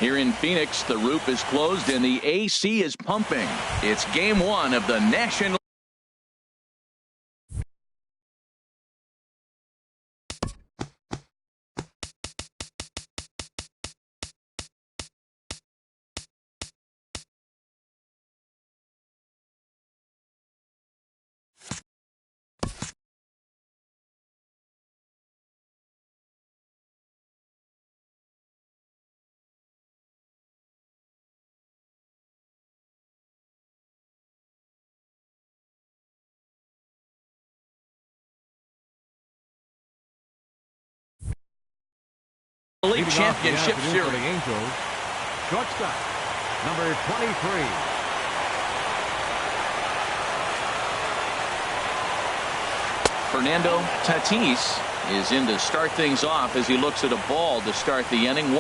Here in Phoenix, the roof is closed and the AC is pumping. It's game one of the National. League Championship Series. The Angels, shortstop, number 23. Fernando Tatis is in to start things off as he looks at a ball to start the inning. 1-0.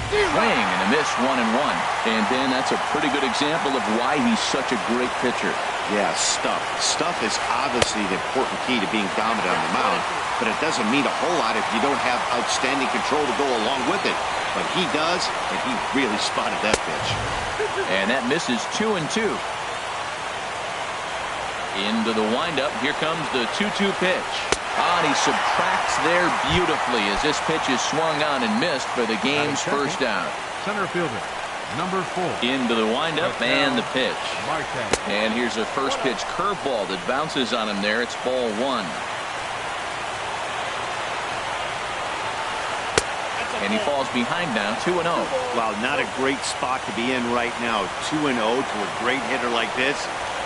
Swing and a miss. 1-1. And Ben, that's a pretty good example of why he's such a great pitcher. Yeah, stuff. Stuff is obviously the important key to being dominant on the mound, but it doesn't mean a whole lot if you don't have outstanding control to go along with it. But he does, and he really spotted that pitch. And that misses. 2-2. Into the windup. Here comes the 2-2 pitch. And he subtracts there beautifully as this pitch is swung on and missed for the game's first out. Center fielder, number 4. Into the windup and the pitch. And here's a first pitch curveball that bounces on him there. It's ball 1. And he falls behind now. 2-0. Wow, not a great spot to be in right now. 2-0 to a great hitter like this.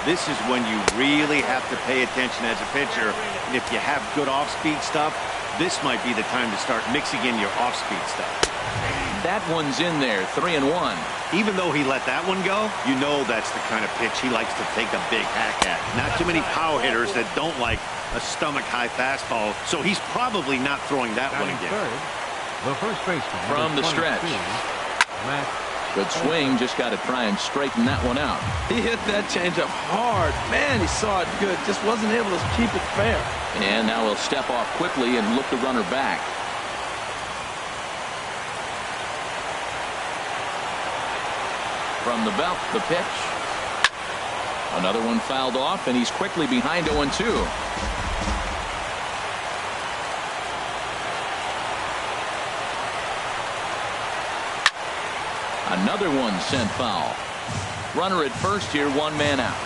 This is when you really have to pay attention as a pitcher. And if you have good off-speed stuff, this might be the time to start mixing in your off-speed stuff. That one's in there. 3-1. Even though he let that one go, you know that's the kind of pitch he likes to take a big hack at. Not too many power hitters that don't like a stomach-high fastball, so he's probably not throwing that one again. Third, the first baseman from the stretch. Good swing. Just got to try and straighten that one out. He hit that changeup hard. Man, he saw it good. Just wasn't able to keep it fair. And now he'll step off quickly and look the runner back. From the belt, the pitch. Another one fouled off, and he's quickly behind 0-2. Another one sent foul. Runner at first here, 1 man out.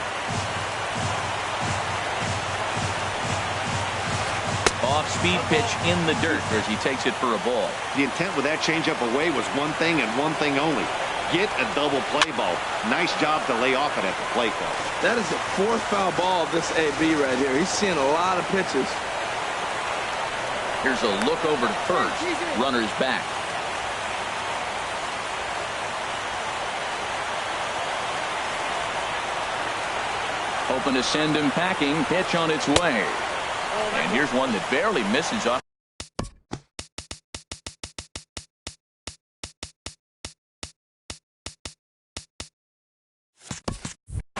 Off-speed pitch in the dirt as he takes it for a ball. The intent with that changeup away was one thing and one thing only. Get a double play ball. Nice job to lay off it at the plate, though. That is the 4th foul ball of this AB right here. He's seeing a lot of pitches. Here's a look over to first. Runner's back. Hoping to send him packing. Pitch on its way. And here's one that barely misses off.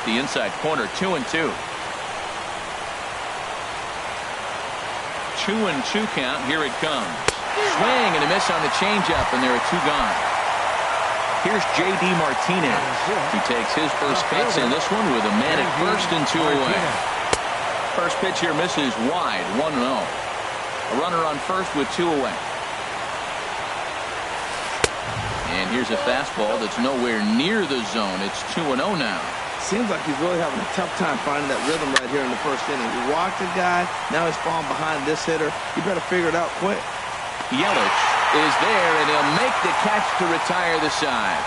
The inside corner. 2-2. 2-2 count. Here it comes. Swing and a miss on the changeup, and there are 2 gone. Here's J.D. Martinez. He takes his first pitch in this one with a man at first and 2 away. First pitch here misses wide. 1-0. A runner on first with 2 away. And here's a fastball that's nowhere near the zone. It's 2-0 now. Seems like he's really having a tough time finding that rhythm right here in the first inning. He walked a guy. Now he's falling behind this hitter. You better figure it out quick. Yelich is there, and he'll make the catch to retire the side.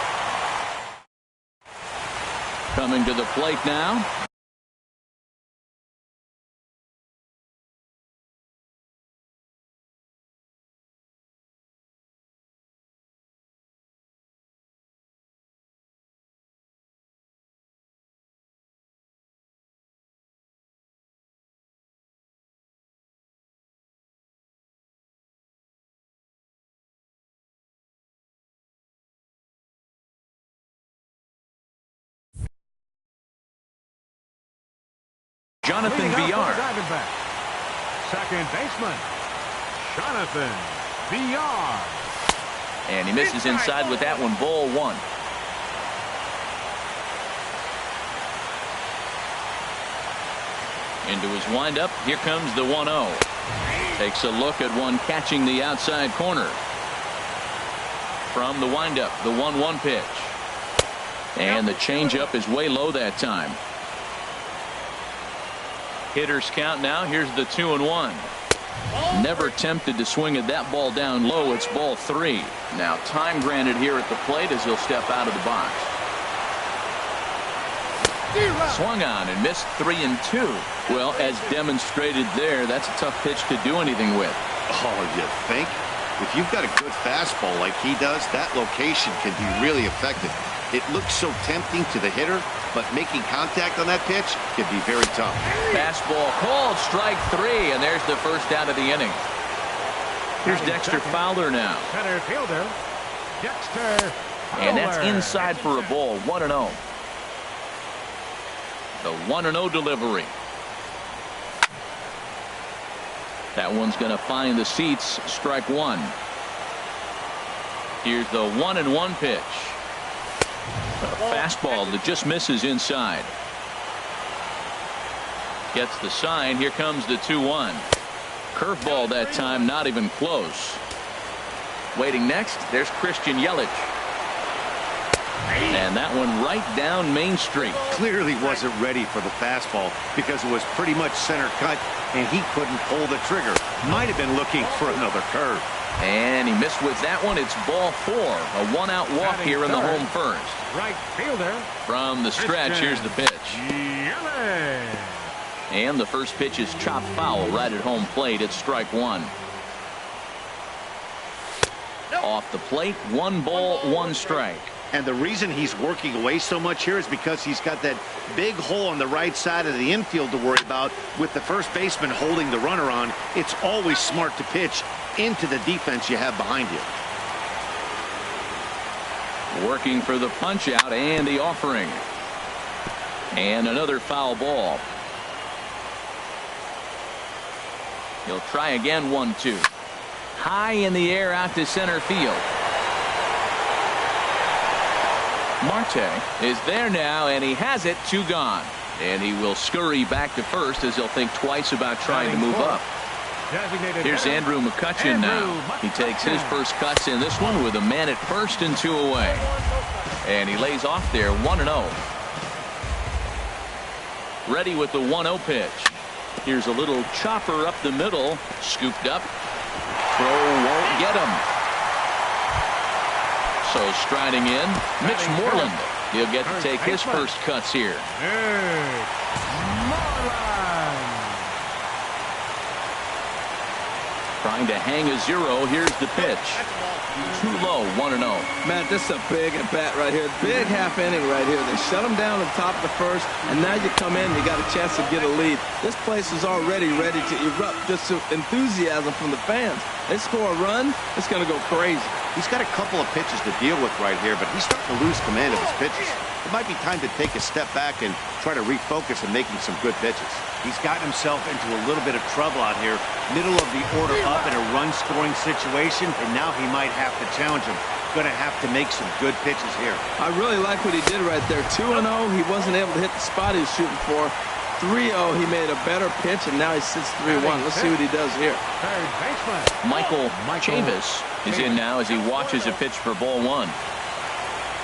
Coming to the plate now. Jonathan Villar. Second baseman, Jonathan Villar. And he misses inside with that one. Ball one. Into his windup. Here comes the 1-0. Takes a look at one catching the outside corner. From the windup, the 1-1 pitch. And the changeup is way low that time. Hitters count now. Here's the 2-1. Never tempted to swing at that ball down low. It's ball 3. Now time granted here at the plate as he'll step out of the box. Swung on and missed 3-2. Well, as demonstrated there, that's a tough pitch to do anything with. Oh, you think? If you've got a good fastball like he does, that location can be really effective. It looks so tempting to the hitter, but making contact on that pitch can be very tough. Fastball called, strike 3, and there's the first out of the inning. Here's Dexter Fowler now. Center fielder, Dexter Fowler. And that's inside for a ball. 1-0. The 1-0 delivery. That one's going to find the seats. Strike 1. Here's the 1-1 pitch. A fastball that just misses inside. Gets the sign. Here comes the 2-1. Curveball that time, not even close. Waiting next, there's Christian Yelich. And that one right down Main Street. Clearly wasn't ready for the fastball because it was pretty much center cut and he couldn't pull the trigger. Might have been looking for another curve. And he missed with that one. It's ball 4. A 1-out walk here in the home first. Right fielder. From the stretch, here's the pitch. Yelich. And the first pitch is chopped foul right at home plate. It's strike 1. Off the plate, 1 ball, 1 strike. And the reason he's working away so much here is because he's got that big hole on the right side of the infield to worry about. With the first baseman holding the runner on, it's always smart to pitch into the defense you have behind you. Working for the punch out and the offering. And another foul ball. He'll try again. 1-2. High in the air out to center field. Marte is there now, and he has it. 2 gone. And he will scurry back to first as he'll think twice about trying to move up. Here's Andrew McCutchen now. He takes his first cuts in this one with a man at first and 2 away. And he lays off there. 1-0. Ready with the 1-0 pitch. Here's a little chopper up the middle. Scooped up. Throw won't get him. So striding in, Mitch Moreland. He'll get to take his first cuts here. Trying to hang a 0. Here's the pitch. Too low. 1-0. Man, this is a big at bat right here. Big half inning right here. They shut him down at the top of the first, and now you come in, you got a chance to get a lead. This place is already ready to erupt just enthusiasm from the fans. They score a run, it's going to go crazy. He's got a couple of pitches to deal with right here, but he's starting to lose command of his pitches. It might be time to take a step back and try to refocus on making some good pitches. He's gotten himself into a little bit of trouble out here. Middle of the order up in a run-scoring situation, and now he might have to challenge him. Going to have to make some good pitches here. I really like what he did right there. 2-0, he wasn't able to hit the spot he was shooting for. 3-0, he made a better pitch, and now he sits 3-1. Let's see what he does here. Michael Chavis is in now as he watches a pitch for ball 1.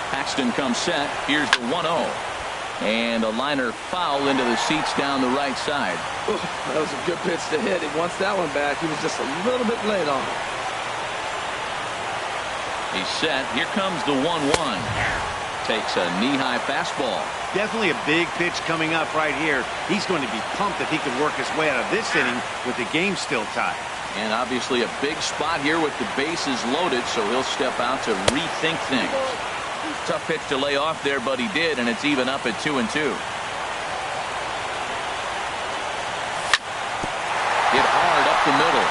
Paxton comes set. Here's the 1-0. And a liner foul into the seats down the right side. Ooh, that was a good pitch to hit. He wants that one back. He was just a little bit late on it. He's set. Here comes the 1-1. Takes a knee-high fastball. Definitely a big pitch coming up right here. He's going to be pumped if he can work his way out of this inning with the game still tied. And obviously a big spot here with the bases loaded, so he'll step out to rethink things. Tough pitch to lay off there, but he did, and it's even up at 2-2. Hit hard up the middle.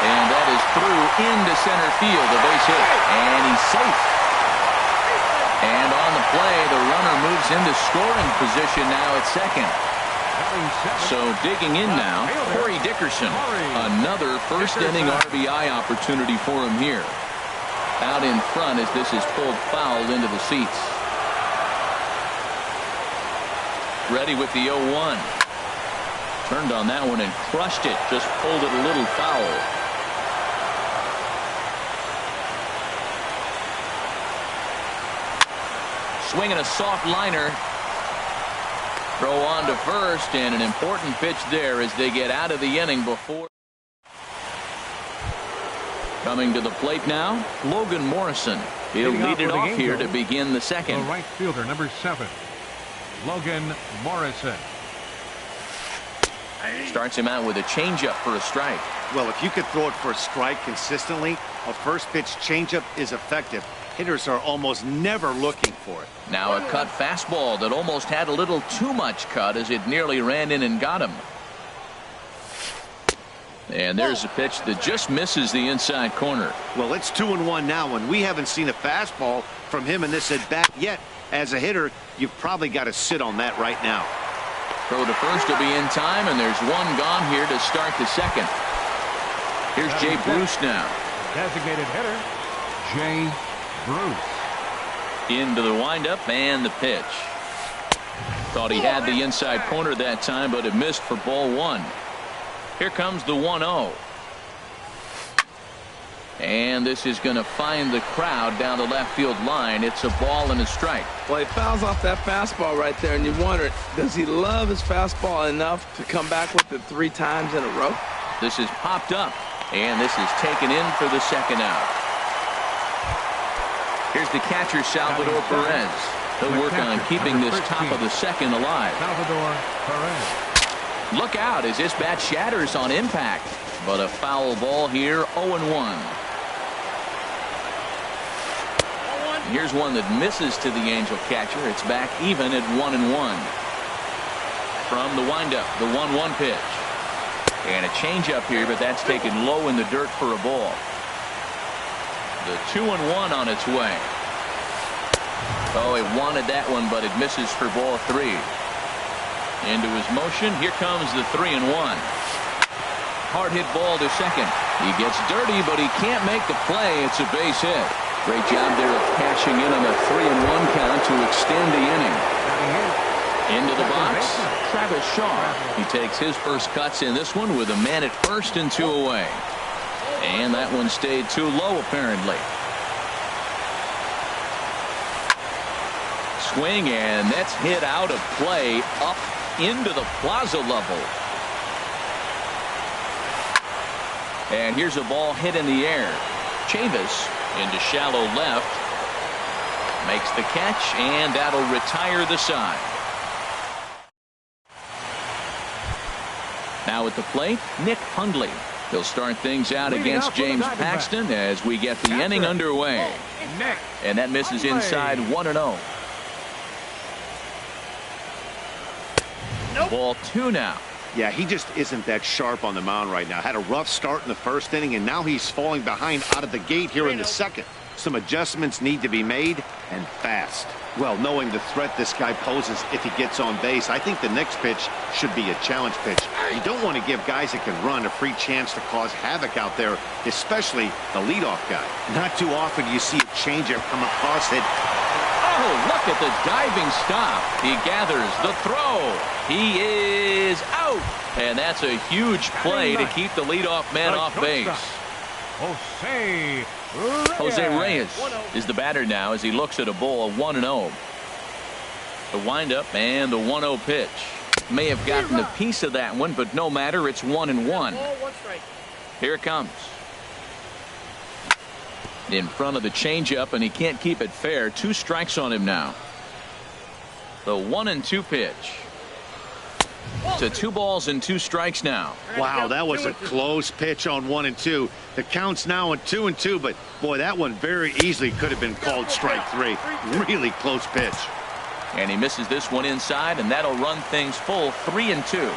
And that is through into center field, a base hit. And he's safe. And on the play, the runner moves into scoring position now at second. So digging in now, Corey Dickerson. Another first inning RBI opportunity for him here. out in front as this is pulled foul into the seats. Ready with the 0-1. Turned on that one and crushed it. Just pulled it a little foul. Swinging a soft liner. Throw on to first, and an important pitch there as they get out of the inning before. Coming to the plate now, Logan Morrison. He'll lead it off here to begin the second. The right fielder, number 7, Logan Morrison. Starts him out with a changeup for a strike. Well, if you could throw it for a strike consistently, a first pitch changeup is effective. Hitters are almost never looking for it. Now a cut fastball that almost had a little too much cut as it nearly ran in and got him. And there's a pitch that just misses the inside corner. Well, it's 2-1 now, and we haven't seen a fastball from him in this at bat yet. As a hitter, you've probably got to sit on that right now. Throw to first will be in time, and there's one gone here to start the second. Here's Jay Bruce now. Designated hitter, Jay Bruce. Into the windup and the pitch. Thought he had the inside corner that time, but it missed for ball one. Here comes the 1-0. And this is going to find the crowd down the left field line. It's a ball and a strike. Well, he fouls off that fastball right there, and you wonder, does he love his fastball enough to come back with it 3 times in a row? This is popped up, and this is taken in for the second out. Here's the catcher, Salvador Perez. He'll work on keeping this top of the second alive. Salvador Perez. Look out as this bat shatters on impact. But a foul ball here, 0-1. Here's one that misses to the Angel catcher. It's back even at 1-1. From the windup, the 1-1 pitch. And a changeup here, but that's taken low in the dirt for a ball. The 2-1 on its way. Oh, it wanted that one, but it misses for ball 3. Into his motion. Here comes the 3-1. Hard hit ball to second. He gets dirty, but he can't make the play. It's a base hit. Great job there of cashing in on a 3-1 count to extend the inning. Into the box, Travis Shaw. He takes his first cuts in this one with a man at first and 2 away. And that one stayed too low, apparently. Swing, and that's hit out of play up into the plaza level. And here's a ball hit in the air. Chavis into shallow left. Makes the catch, and that'll retire the side. Now at the plate, Nick Hundley. He'll start things out against James Paxton as we get the inning underway. And that misses inside 1-0. Ball 2 now. Yeah, he just isn't that sharp on the mound right now. Had a rough start in the first inning, and now he's falling behind out of the gate here in the second. Some adjustments need to be made, and fast. Well, knowing the threat this guy poses if he gets on base, I think the next pitch should be a challenge pitch. You don't want to give guys that can run a free chance to cause havoc out there, especially the leadoff guy. Not too often you see a changeup come across it. Oh, look at the diving stop. He gathers the throw. He is out. And that's a huge play to keep the leadoff man off base. Jose Reyes is the batter now as he looks at a ball 1-0. The windup and the 1-0 pitch. May have gotten a piece of that one, but no matter. It's 1-1. Here it comes. In front of the changeup, and he can't keep it fair. 2 strikes on him now. The 1-2 pitch. To 2 balls and 2 strikes now. Wow, that was a close pitch on 1-2. The count's now at 2-2, but boy, that one very easily could have been called strike 3. Really close pitch. And he misses this one inside, and that'll run things full 3-2.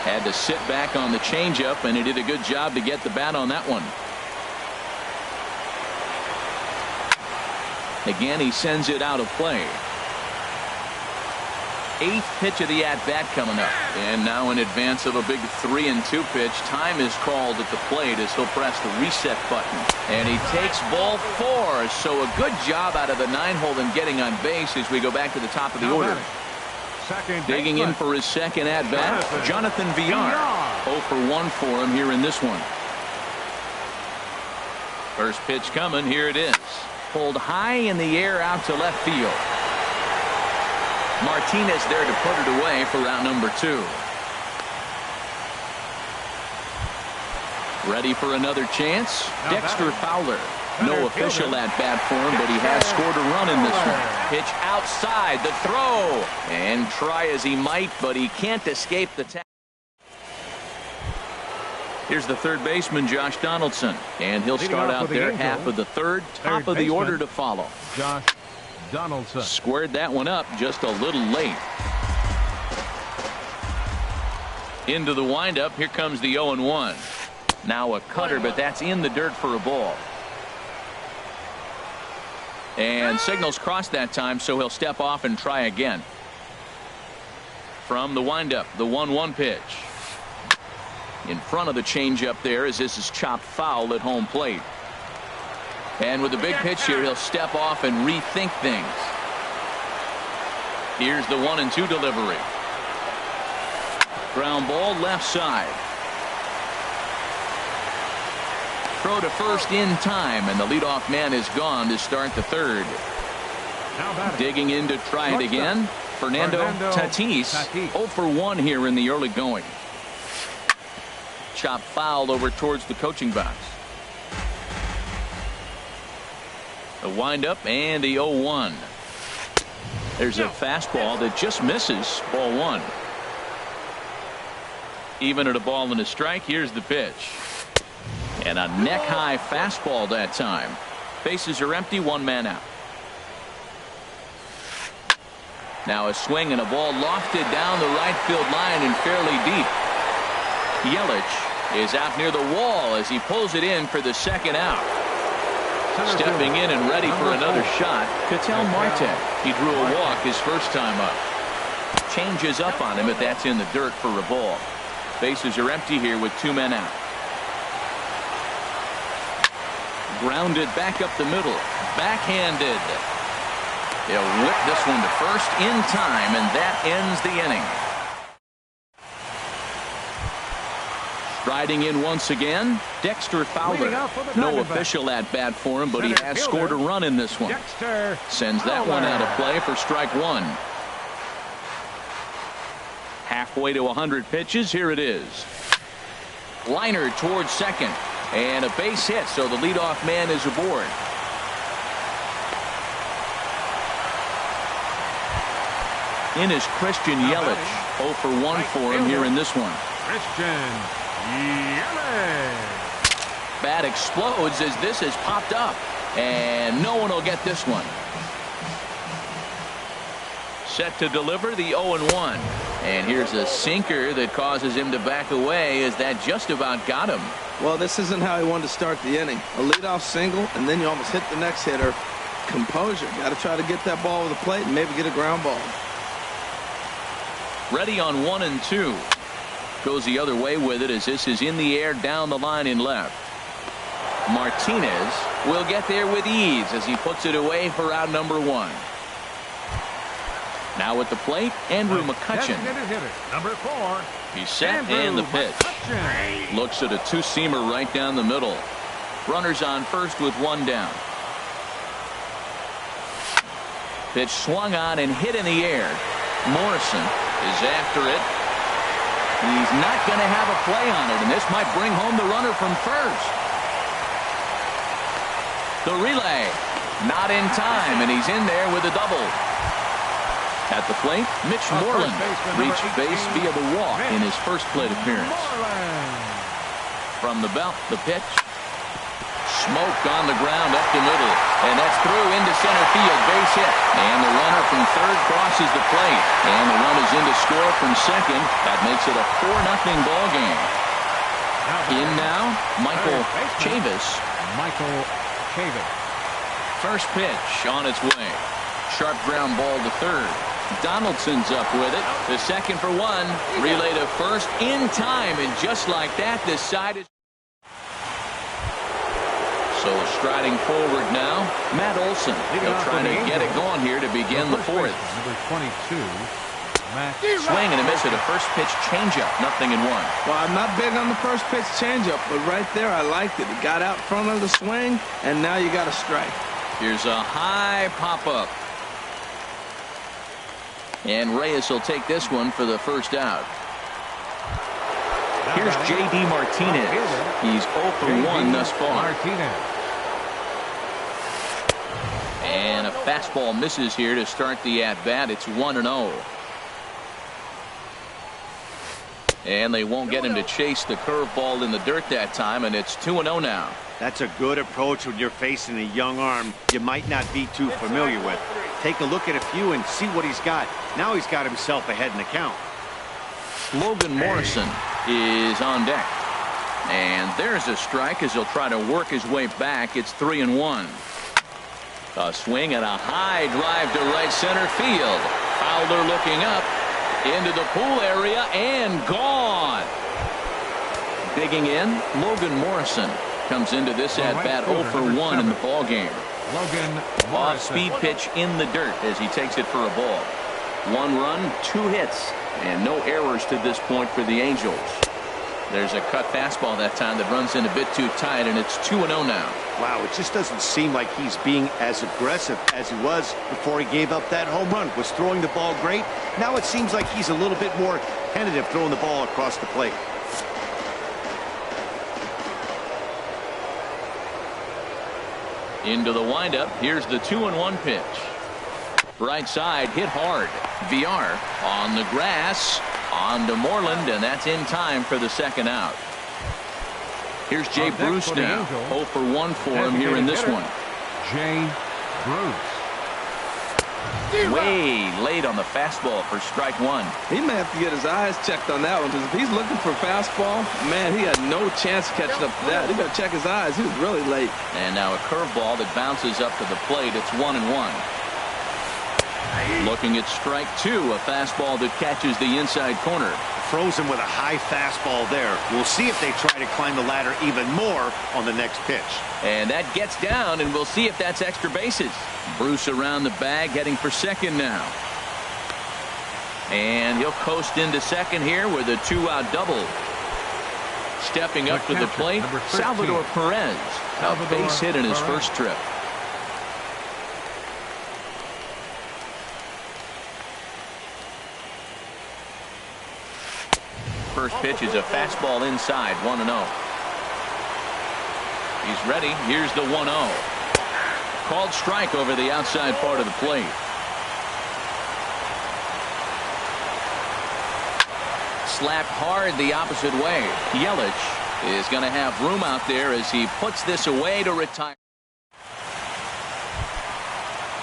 Had to sit back on the changeup, and he did a good job to get the bat on that one. Again, he sends it out of play. 8th pitch of the at-bat coming up. And now in advance of a big 3-2 pitch, time is called at the plate as he'll press the reset button. And he takes ball 4. So a good job out of the 9-hole in getting on base as we go back to the top of the order. Digging in for his second at-bat, Jonathan Villar. 0 for 1 for him here in this one. First pitch coming. Here it is. Pulled high in the air out to left field. Martinez there to put it away for round number 2. Ready for another chance. Dexter Fowler. No official at bat for him, but he has scored a run in this one. Pitch outside, the throw. And try as he might, but he can't escape the tag. Here's the third baseman, Josh Donaldson. And he'll start out there, half of the third, top of the order to follow. Josh Donaldson. Squared that one up just a little late. Into the windup. Here comes the 0-1. Now a cutter, but that's in the dirt for a ball. And signals crossed that time, so he'll step off and try again. From the windup, the 1-1 pitch. In front of the changeup there as this is chopped foul at home plate. And with the big pitch here, he'll step off and rethink things. Here's the 1-2 delivery. Ground ball left side. Throw to first in time, and the leadoff man is gone to start the third. Digging in to try it again, Fernando Tatis. 0 for 1 here in the early going. Chop fouled over towards the coaching box. The windup and the 0-1. There's a fastball that just misses, ball 1. Even at a ball and a strike, here's the pitch. And a neck-high fastball that time. Bases are empty, 1 man out. Now a swing and a ball lofted down the right field line and fairly deep. Yelich is out near the wall as he pulls it in for the second out. Stepping in and ready for another shot, Ketel Marte. He drew a walk his first time up. Changes up on him, but that's in the dirt for a ball. Bases are empty here with 2 men out. Grounded back up the middle. Backhanded. He'll whip this one to first in time, and that ends the inning. Striding in once again, Dexter Fowler. No official at bat for him, but he has scored a run in this one. Sends that one out of play for strike 1. Halfway to 100 pitches. Here it is. Liner towards second. And a base hit, so the leadoff man is aboard. In is Christian Yelich. 0 for 1 for him here in this one. Christian Yelich. Bat explodes as this has popped up. And no one will get this one. Set to deliver the 0-1. And here's a sinker that causes him to back away as that just about got him. Well, this isn't how he wanted to start the inning. A leadoff single, and then you almost hit the next hitter. Composure. Got to try to get that ball over the plate and maybe get a ground ball. Ready on 1-2. Goes the other way with it as this is in the air down the line in left. Martinez will get there with ease as he puts it away for out number 1. Now at the plate, Andrew McCutchen. Number 4. He's set and the pitch. Looks at a two-seamer right down the middle. Runners on first with 1 down. Pitch swung on and hit in the air. Morrison is after it. He's not going to have a play on it, and this might bring home the runner from first. The relay, not in time, and he's in there with a double. At the plate, Mitch Moreland reached base via the walk in his first plate appearance. From the belt, the pitch. Smoke on the ground up the middle, and that's through into center field, base hit. And the runner from third crosses the plate, and the run is in to score from second. That makes it a 4-0 ball game. In now, Michael Chavis. First pitch on its way. Sharp ground ball to third. Donaldson's up with it. The second for one. Relay to first in time, and just like that, this side is. So striding forward now, Matt Olson. He'll try to get it going here to begin the fourth. Number 22, Matt. Swing and a miss at a first pitch changeup. 0-1. Well, I'm not big on the first pitch changeup, but right there I liked it. He got out front of the swing, and now you got a strike. Here's a high pop-up. And Reyes will take this one for the first out. Here's J.D. Martinez. He's 0 for 1 thus far. And a fastball misses here to start the at-bat. It's 1-0. And they won't get him to chase the curveball in the dirt that time, and it's 2-0 now. That's a good approach when you're facing a young arm you might not be too familiar with. Take a look at a few and see what he's got. Now he's got himself ahead in the count. Logan Morrison is on deck. And there's a strike as he'll try to work his way back. It's 3-1. A swing and a high drive to right center field. Fowler looking up into the pool area and gone. Digging in, Logan Morrison comes into this at-bat 0 for 1 in the ball game. Off-speed pitch in the dirt as he takes it for a ball. 1 run, 2 hits, and no errors to this point for the Angels. There's a cut fastball that time that runs in a bit too tight, and it's 2-0 now. Wow, it just doesn't seem like he's being as aggressive as he was before he gave up that home run. Was throwing the ball great. Now it seems like he's a little bit more tentative throwing the ball across the plate. Into the windup. Here's the 2-1 pitch. Right side hit hard. VR on the grass. On to Moreland, and that's in time for the second out. Here's Jay Bruce now. 0 for 1 for him here in this one. Jay Bruce. Way late on the fastball for strike 1. He may have to get his eyes checked on that one, because if he's looking for fastball, man, he had no chance catching up to that. He got to check his eyes. He was really late. And now a curveball that bounces up to the plate. It's 1-1. Looking at strike 2, a fastball that catches the inside corner. Throws him with a high fastball there. We'll see if they try to climb the ladder even more on the next pitch. And that gets down, and we'll see if that's extra bases. Bruce around the bag, heading for second now. And he'll coast into second here with a 2-out double. Stepping up to the plate, Salvador Perez. A base hit in his first trip. First pitch is a fastball inside, 1-0. He's ready. Here's the 1-0. Called strike over the outside part of the plate. Slapped hard the opposite way. Yelich is going to have room out there as he puts this away to retire.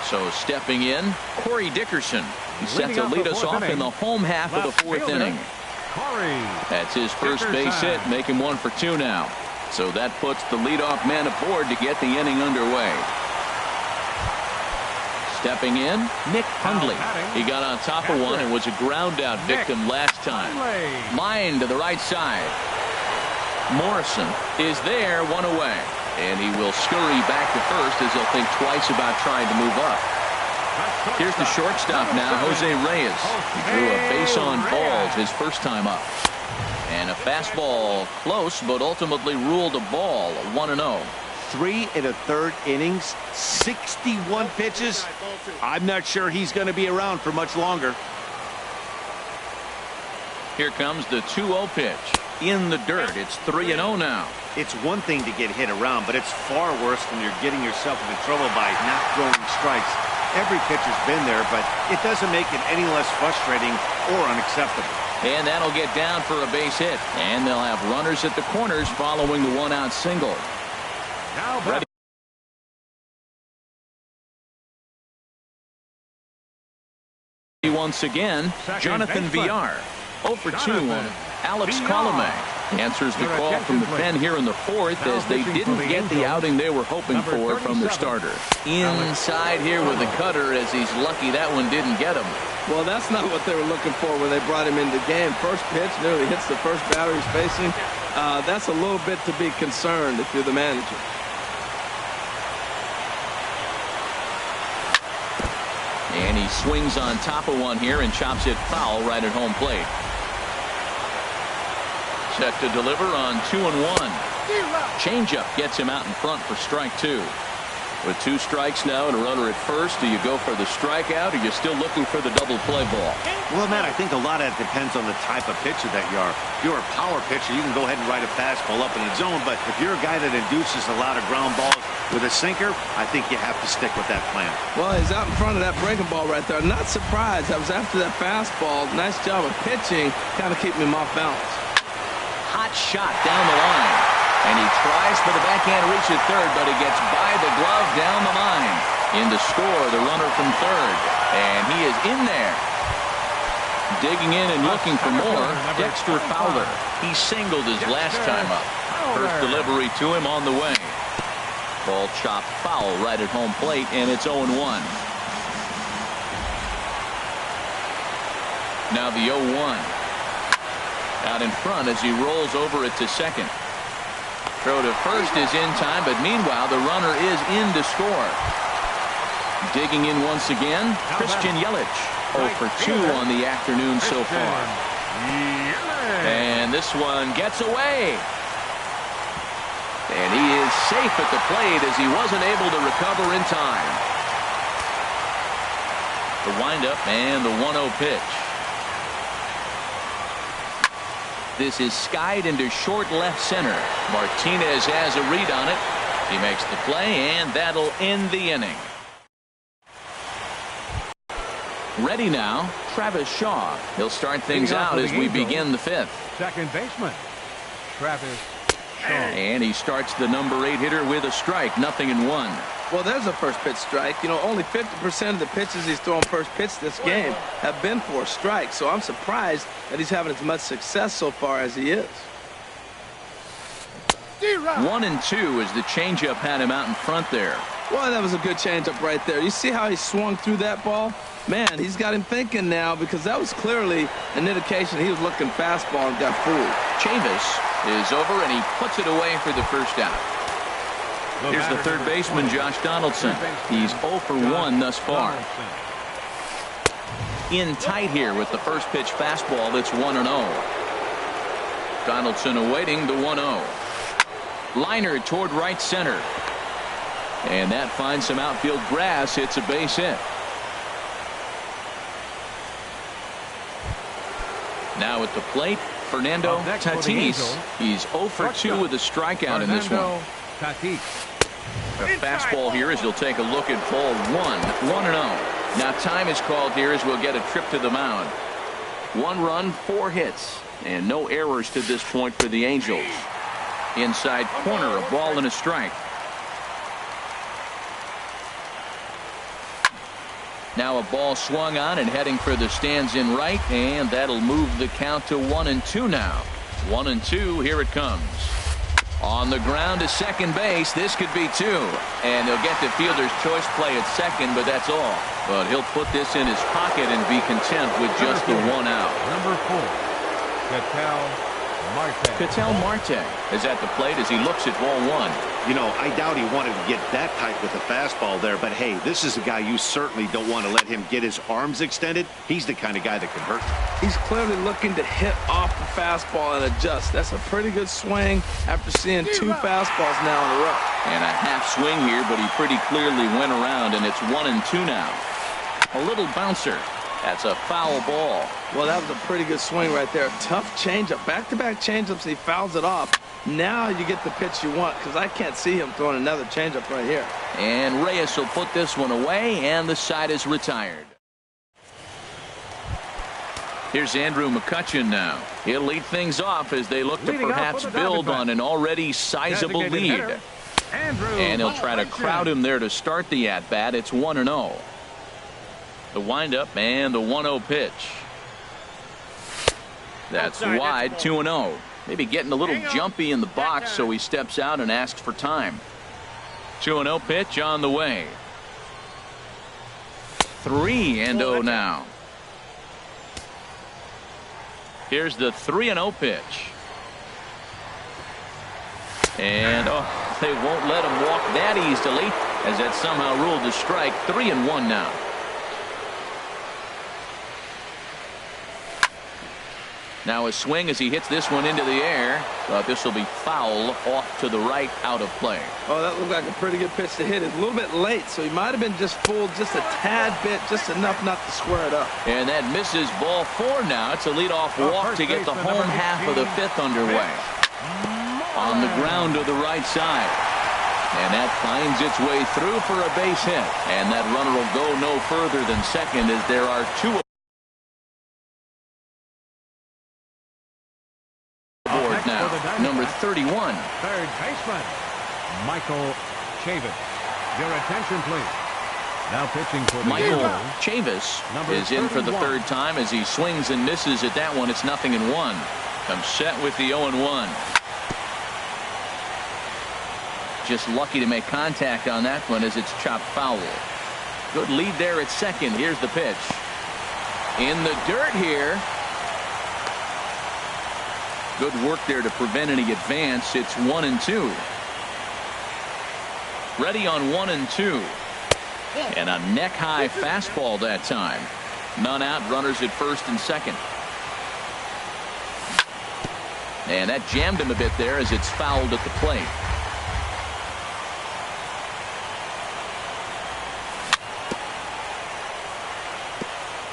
So stepping in, Corey Dickerson. He's set to lead us off in the home half of the fourth inning. That's his first base hit, make him 1 for 2 now. So that puts the leadoff man aboard to get the inning underway. Stepping in, Nick Hundley. He got on top of one and was a ground out victim last time. Line to the right side. Morrison is there, 1 away. And he will scurry back to first as he'll think twice about trying to move up. Here's the shortstop now, Jose Reyes. He drew a base on balls his first time up. And a fastball close, but ultimately ruled a ball, 1-0. 3 1/3 innings, 61 pitches. I'm not sure he's going to be around for much longer. Here comes the 2-0 pitch. In the dirt, it's 3-0 now. It's one thing to get hit around, but it's far worse when you're getting yourself into trouble by not throwing strikes. Every pitcher's been there, but it doesn't make it any less frustrating or unacceptable. And that'll get down for a base hit. And they'll have runners at the corners following the 1-out single. Ready. Once again, Jonathan Villar. 0 for 2 on Alex Colomé. Answers the call from the pen here in the fourth as they didn't get the outing they were hoping for from their starter. Inside here with the cutter as he's lucky that one didn't get him. Well, that's not what they were looking for when they brought him into the game. First pitch nearly hits the first batter he's facing. That's a little bit to be concerned if you're the manager. And he swings on top of one here and chops it foul right at home plate. Set to deliver on 2-1. Changeup gets him out in front for strike two. With 2 strikes now and a runner at first, do you go for the strikeout, or are you still looking for the double play ball? Well, Matt, I think a lot of it depends on the type of pitcher that you are. If you're a power pitcher, you can go ahead and ride a fastball up in the zone, but if you're a guy that induces a lot of ground balls with a sinker, I think you have to stick with that plan. Well, he's out in front of that breaking ball right there. Not surprised. That was after that fastball. Nice job of pitching, kind of keeping him off balance. Hot shot down the line. And he tries for the backhand reach at third, but he gets by the glove down the line. In to score, the runner from third. And he is in there. Digging in and looking for more, Dexter Fowler. He singled his last time up. First delivery to him on the way. Ball chopped foul right at home plate, and it's 0-1. Now the 0-1. Out in front as he rolls over it to second. Throw to first is in time, but meanwhile the runner is in to score. Digging in once again, Christian Yelich. 0 for 2 on the afternoon so far. And this one gets away. And he is safe at the plate as he wasn't able to recover in time. The windup and the 1-0 pitch. This is skied into short left center. Martinez has a read on it. He makes the play, and that'll end the inning. Ready now, Travis Shaw. He'll start things out as we begin the 5th. Second baseman, Travis Shaw. And he starts the number 8 hitter with a strike, 0-1. Well, there's a first pitch strike. You know, only 50% of the pitches he's thrown first pitch this game have been for a strike. So I'm surprised that he's having as much success so far as he is. 1-2 as the changeup had him out in front there. Well, that was a good changeup right there. You see how he swung through that ball? Man, he's got him thinking now, because that was clearly an indication he was looking fastball and got fooled. Chavis is over, and he puts it away for the first out. Here's the third baseman, Josh Donaldson. He's 0 for 1 thus far. In tight here with the first pitch fastball. That's 1-0. Donaldson awaiting the 1-0. Liner toward right center. And that finds some outfield grass. It's a base hit. Now at the plate, Fernando Tatis. He's 0 for 2 with a strikeout in this one. A fastball here as he'll take a look at ball 1-0. Now time is called here as we'll get a trip to the mound. 1 run, 4 hits, and no errors to this point for the Angels. Inside corner, a ball and a strike. Now a ball swung on and heading for the stands in right, and that'll move the count to 1-2 now. 1-2, here it comes. On the ground to second base, this could be 2. And they'll get the fielder's choice play at second, but that's all. But he'll put this in his pocket and be content with just the 1 out. Number 4, Ketel Marte is at the plate as he looks at ball 1. You know, I doubt he wanted to get that tight with the fastball there, but hey, this is a guy you certainly don't want to let him get his arms extended. He's the kind of guy that can hurt. He's clearly looking to hit off the fastball and adjust. That's a pretty good swing after seeing 2 fastballs now in a row. And a half swing here, but he pretty clearly went around, and it's 1-2 now. A little bouncer. That's a foul ball. Well, that was a pretty good swing right there. Tough changeup. Back-to-back changeups, he fouls it off. Now you get the pitch you want, because I can't see him throwing another changeup right here. And Reyes will put this one away, and the side is retired. Here's Andrew McCutchen now. He'll lead things off as they look to perhaps build on an already sizable lead. And he'll try to crowd him there to start the at-bat. It's 1-0. The windup and the 1-0 pitch. That's wide, 2-0. Maybe getting a little jumpy in the box, so he steps out and asks for time. 2-0 pitch on the way. 3-0 now. Here's the 3-0 pitch. And they won't let him walk that easily, as that somehow ruled a strike. 3-1 now. Now a swing as he hits this one into the air, but this will be foul off to the right, out of play. Oh, that looked like a pretty good pitch to hit. It's a little bit late, so he might have been just fooled just a tad bit, just enough not to square it up. And that misses. Ball 4 now. It's a leadoff walk to get the home half of the 5th underway. On the ground to the right side. And that finds its way through for a base hit. And that runner will go no further than second, as there are 2 aboard now. Number 31. Third baseman, Michael Chavis. Your attention, please. Now pitching for the Michael Angels, Chavis number is in for the 31. 3rd time as he swings and misses at that one. It's 0-1. Comes set with the 0-1. Just lucky to make contact on that one as it's chopped foul. Good lead there at second. Here's the pitch. In the dirt here. Good work there to prevent any advance. It's 1-2. Ready on 1-2. And a neck-high fastball that time. None out. Runners at first and second. And that jammed him a bit there as it's fouled at the plate.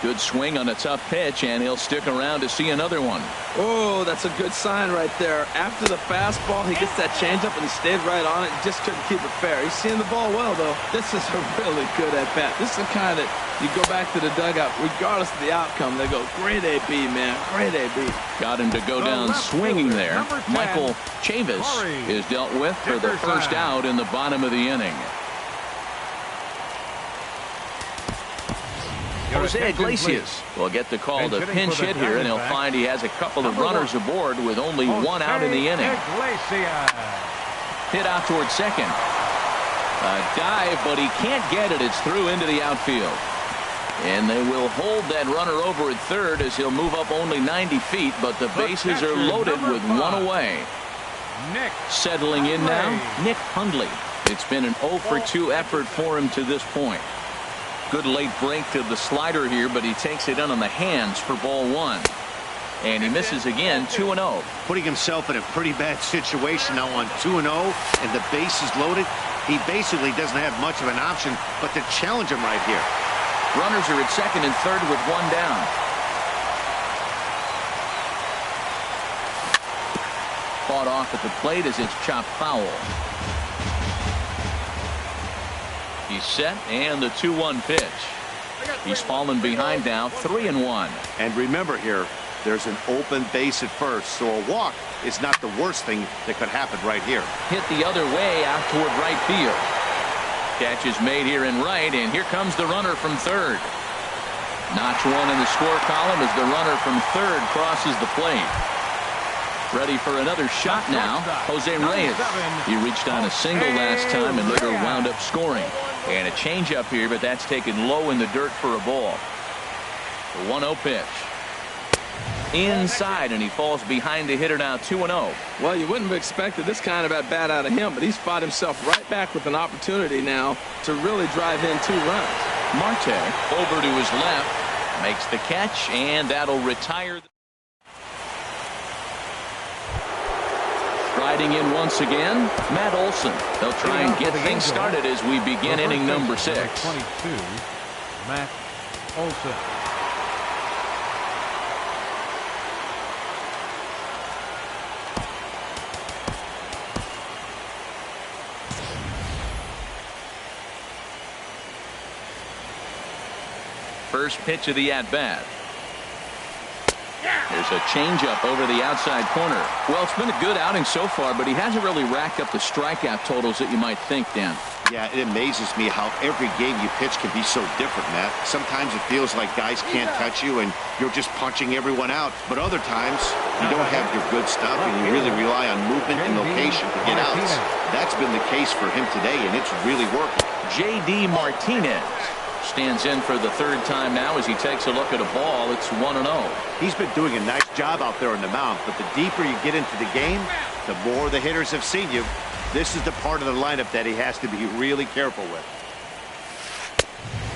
Good swing on a tough pitch, and he'll stick around to see another one. Oh, that's a good sign right there. After the fastball, he gets that changeup, and he stayed right on it. He just couldn't keep it fair. He's seeing the ball well, though. This is a really good at-bat. This is the kind that you go back to the dugout, regardless of the outcome. They go, great AB, man, great AB. Got him to go down swinging there. Michael Chavis is dealt with for the first out in the bottom of the inning. Jose Iglesias will get the call to pinch hit here, and he'll find he has a couple of runners aboard with only 1 out in the inning. Hit out towards second. A dive, but he can't get it. It's through into the outfield. And they will hold that runner over at third as he'll move up only 90 feet, but the bases are loaded with 1 away. Settling in now, Nick Hundley. It's been an 0 for 2 effort for him to this point. Good late break to the slider here, but he takes it in on the hands for ball 1. And he misses again, 2-0. Putting himself in a pretty bad situation now on 2-0, and the base is loaded. He basically doesn't have much of an option but to challenge him right here. Runners are at second and third with 1 down. Fought off at the plate as it's chopped foul. He's set, and the 2-1 pitch. He's fallen behind now, 3-1. And remember here, there's an open base at first, so a walk is not the worst thing that could happen right here. Hit the other way out toward right field. Catch is made here in right, and here comes the runner from third. Notch 1 in the score column as the runner from third crosses the plate. Ready for another shot now, Jose Reyes. He reached on a single last time and later wound up scoring. And a changeup here, but that's taken low in the dirt for a ball. The 1-0 pitch. Inside, and he falls behind the hitter now, 2-0. Well, you wouldn't have expected this kind of at-bat out of him, but he's fought himself right back with an opportunity now to really drive in 2 runs. Marte over to his left, makes the catch, and that'll retire. Riding in once again, Matt Olson. They'll try and get things started as we begin inning number 6. 22, Matt Olson. First pitch of the at-bat. There's a changeup over the outside corner. Well, it's been a good outing so far, but he hasn't really racked up the strikeout totals that you might think, Dan. Yeah, it amazes me how every game you pitch can be so different, Matt. Sometimes it feels like guys can't touch you and you're just punching everyone out. But other times, you don't have your good stuff and you really rely on movement and location to get outs. That's been the case for him today, and it's really working. J.D. Martinez stands in for the third time now as he takes a look at a ball. It's 1-0. He's been doing a nice job out there on the mound, but the deeper you get into the game, the more the hitters have seen you. This is the part of the lineup that he has to be really careful with.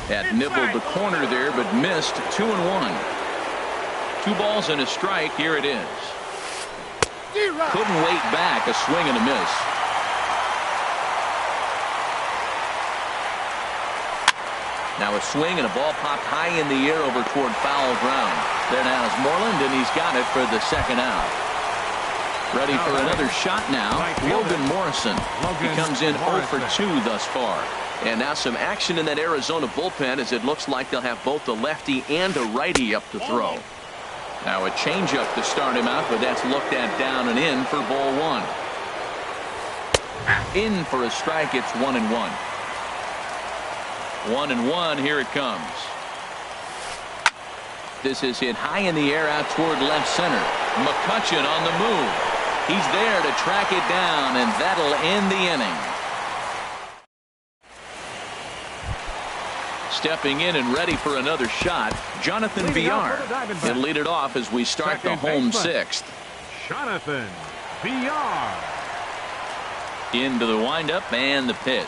That nibbled the corner there, but missed. 2-1. 2 balls and a strike. Here it is. Couldn't wait back. A swing and a miss. Now a swing and a ball popped high in the air over toward foul ground. There now is Moreland, and he's got it for the second out. Ready for another shot now, Logan Morrison. He comes in 0 for 2 thus far. And now some action in that Arizona bullpen as it looks like they'll have both a lefty and a righty up to throw. Now a changeup to start him out, but that's looked at down and in for ball 1. In for a strike. It's 1-1. 1-1. Here it comes. This is hit high in the air out toward left center. McCutchen on the move. He's there to track it down, and that'll end the inning. Stepping in and ready for another shot, Jonathan Villar. He'll lead it off as we start the home 6th. Jonathan Villar. Into the windup and the pitch.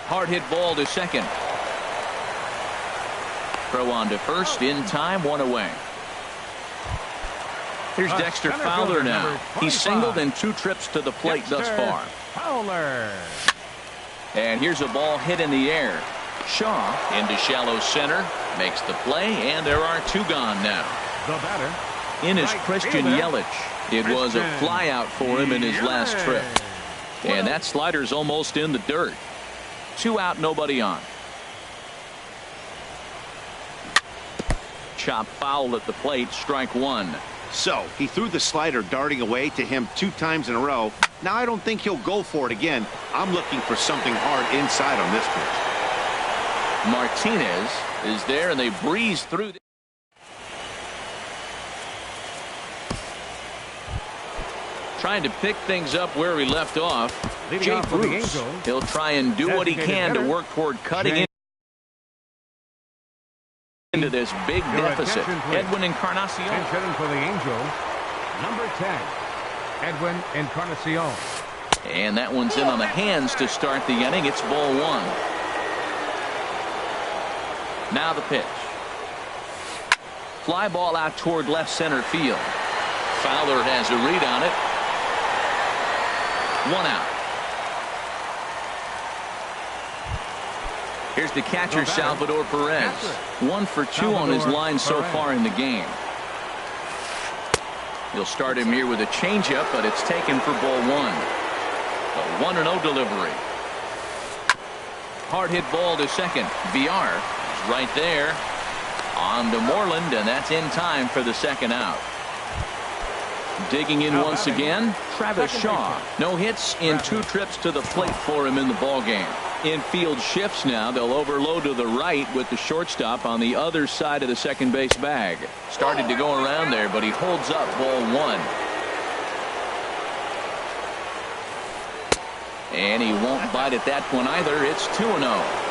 Hard hit ball to second. Throw on to first in time, 1 away. Here's Dexter Fowler now. He's singled in 2 trips to the plate thus far. Fowler. And here's a ball hit in the air. Shaw into shallow center, makes the play, and there are 2 gone now. The batter. In is Christian Yelich. It was a flyout for him in his last trip. And that slider's almost in the dirt. 2 out, nobody on. Chop foul at the plate, strike 1. So he threw the slider darting away to him 2 times in a row. Now I don't think he'll go for it again. I'm looking for something hard inside on this pitch. Martinez is there, and they breeze through. Trying to pick things up where we left off. Jay Bruce. He'll try and do what he can to work toward cutting into this big deficit. Edwin Encarnacion. Hitting for the Angels, number 10, Edwin Encarnacion. And that one's in on the hands to start the inning. It's ball 1. Now the pitch. Fly ball out toward left center field. Fowler has a read on it. 1 out. Here's the catcher, Salvador Perez. 1 for 2 on his line so far in the game. He'll start him here with a changeup, but it's taken for ball 1. A 1-0 delivery. Hard hit ball to second. Villar is right there. On to Moreland, and that's in time for the second out. Digging in once again, Travis Shaw. No hits in 2 trips to the plate for him in the ballgame. Infield shifts now. They'll overload to the right with the shortstop on the other side of the second base bag. Started to go around there, but he holds up ball 1. And he won't bite at that one either. It's 2-0.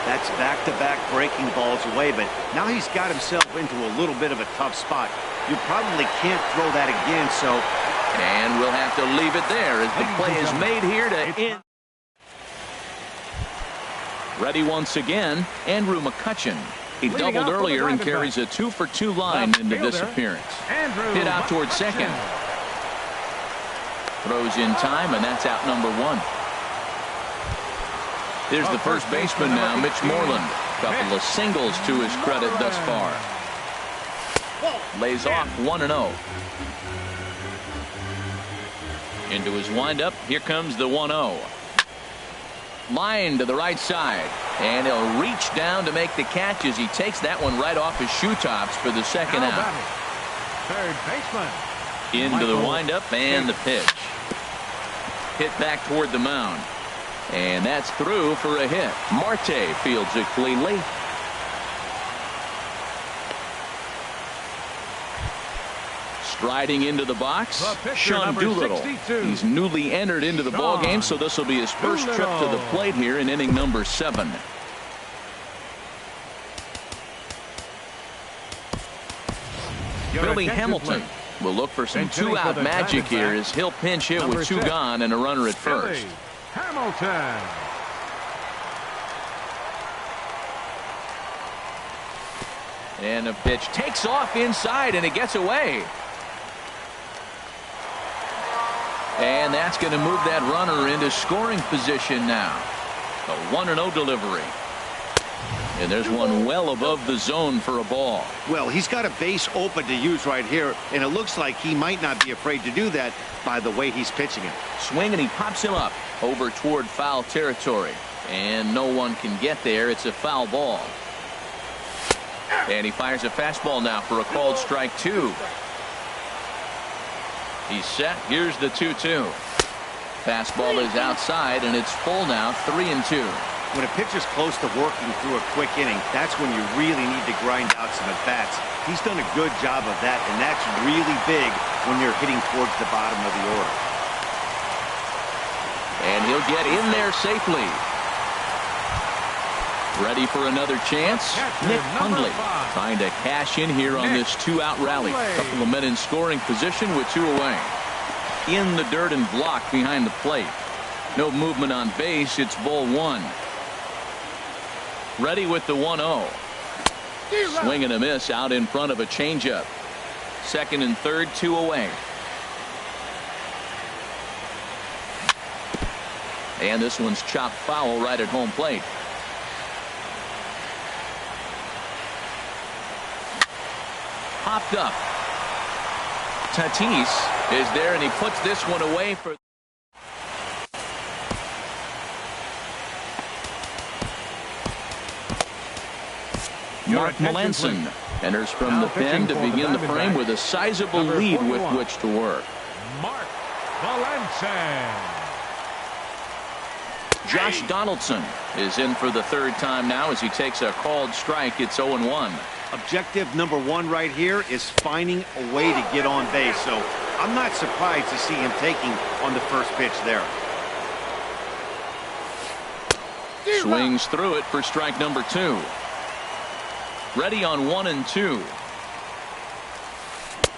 That's back-to-back breaking balls away, but now he's got himself into a little bit of a tough spot. You probably can't throw that again, so. And we'll have to leave it there as the play is made here to end. Ready once again, Andrew McCutchen. He doubled earlier and carries a 2 for 2 line into this appearance. Hit out towards second. Throws in time, and that's out number 1. There's the first baseman now, Mitch Moreland. Couple of singles to his credit thus far. Lays off 1-0. Into his windup. Here comes the 1-0. Line to the right side. And he'll reach down to make the catch as he takes that one right off his shoe tops for the second out. Third baseman. Into the windup and the pitch. Hit back toward the mound. And that's through for a hit. Marte fields it cleanly. Striding into the box, Sean Doolittle. He's newly entered into the ballgame, so this will be his first trip to the plate here in inning number 7. Your Billy attention, Hamilton please. will look for some Bench hitting for two-out the magic here Diamondbacks. as he'll pinch hit Number with 2 6, gone and a runner at first. Billy Hamilton. And the pitch takes off inside, and it gets away. And that's going to move that runner into scoring position now. A 1-0 delivery. And there's one well above the zone for a ball. Well, he's got a base open to use right here, and it looks like he might not be afraid to do that by the way he's pitching it. Swing, and he pops him up over toward foul territory. And no one can get there. It's a foul ball. And he fires a fastball now for a called strike 2. He's set. Here's the 2-2. Fastball is outside, and it's full now, 3-2. When a pitcher's close to working through a quick inning, that's when you really need to grind out some at-bats. He's done a good job of that, and that's really big when you're hitting towards the bottom of the order. And he'll get in there safely. Ready for another chance? Nick Hundley trying to cash in here on this 2-out rally. Couple of men in scoring position with 2 away. In the dirt and blocked behind the plate. No movement on base. It's ball 1. Ready with the 1-0. Swing and a miss out in front of a changeup. Second and third, 2 away. And this one's chopped foul right at home plate. Popped up. Tatis is there, and he puts this one away for Mark Melanson. Enters from the pen to begin the frame with a sizable lead with which to work. Mark Melanson. Josh Donaldson is in for the 3rd time now as he takes a called strike. It's 0-1. Objective number 1 right here is finding a way to get on base. So I'm not surprised to see him taking on the first pitch there. Swings through it for strike number 2. Ready on 1 and 2.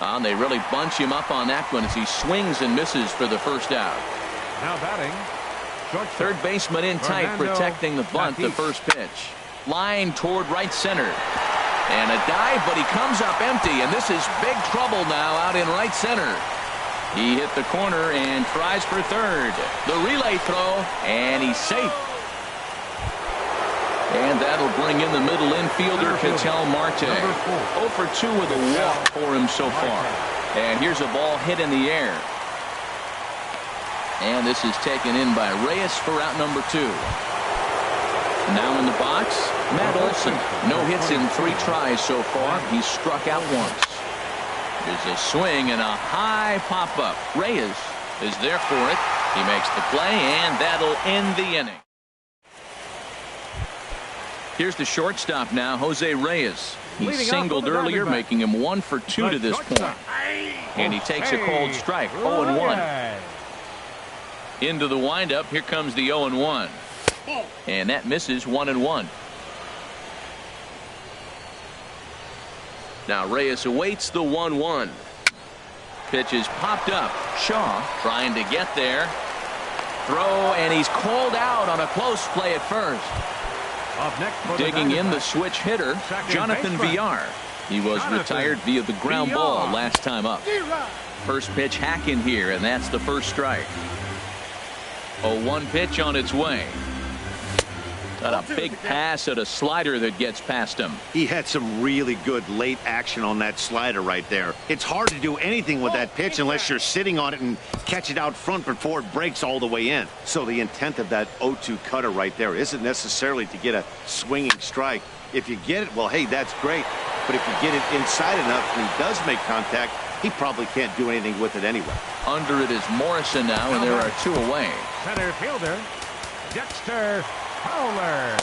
And they really bunch him up on that one as he swings and misses for the first out. Now batting. Shortstop. Third baseman in tight, protecting the bunt. The first pitch. Line toward right center. And a dive, but he comes up empty, and this is big trouble now out in right center. He hit the corner and tries for third. The relay throw, and he's safe. And that'll bring in the middle infielder, Ketel Marte. 0 for 2 with a walk for him so far. And here's a ball hit in the air. And this is taken in by Reyes for out number 2. Now in the box, Matt Olson. No hits in 3 tries so far. He's struck out once. There's a swing and a high pop-up. Reyes is there for it. He makes the play, and that'll end the inning. Here's the shortstop now, Jose Reyes. He singled earlier, making him 1 for 2 to this point. And he takes a cold strike, 0-1. Into the windup, here comes the 0-1. And that misses 1-1. Now Reyes awaits the 1-1. Pitch is popped up. Shaw trying to get there. Throw, and he's called out on a close play at first. Digging in the switch hitter, Jonathan Villar. He was retired via the ground ball last time up. First pitch hack in here, and that's the first strike. 0-1 pitch on its way. Got a big pass at a slider that gets past him. He had some really good late action on that slider right there. It's hard to do anything with that pitch unless you're sitting on it and catch it out front before it breaks all the way in. So the intent of that 0-2 cutter right there isn't necessarily to get a swinging strike. If you get it, well, hey, that's great. But if you get it inside enough and he does make contact, he probably can't do anything with it anyway. Under it is Morrison now, and there are 2 away. Center fielder, Dexter Fowler.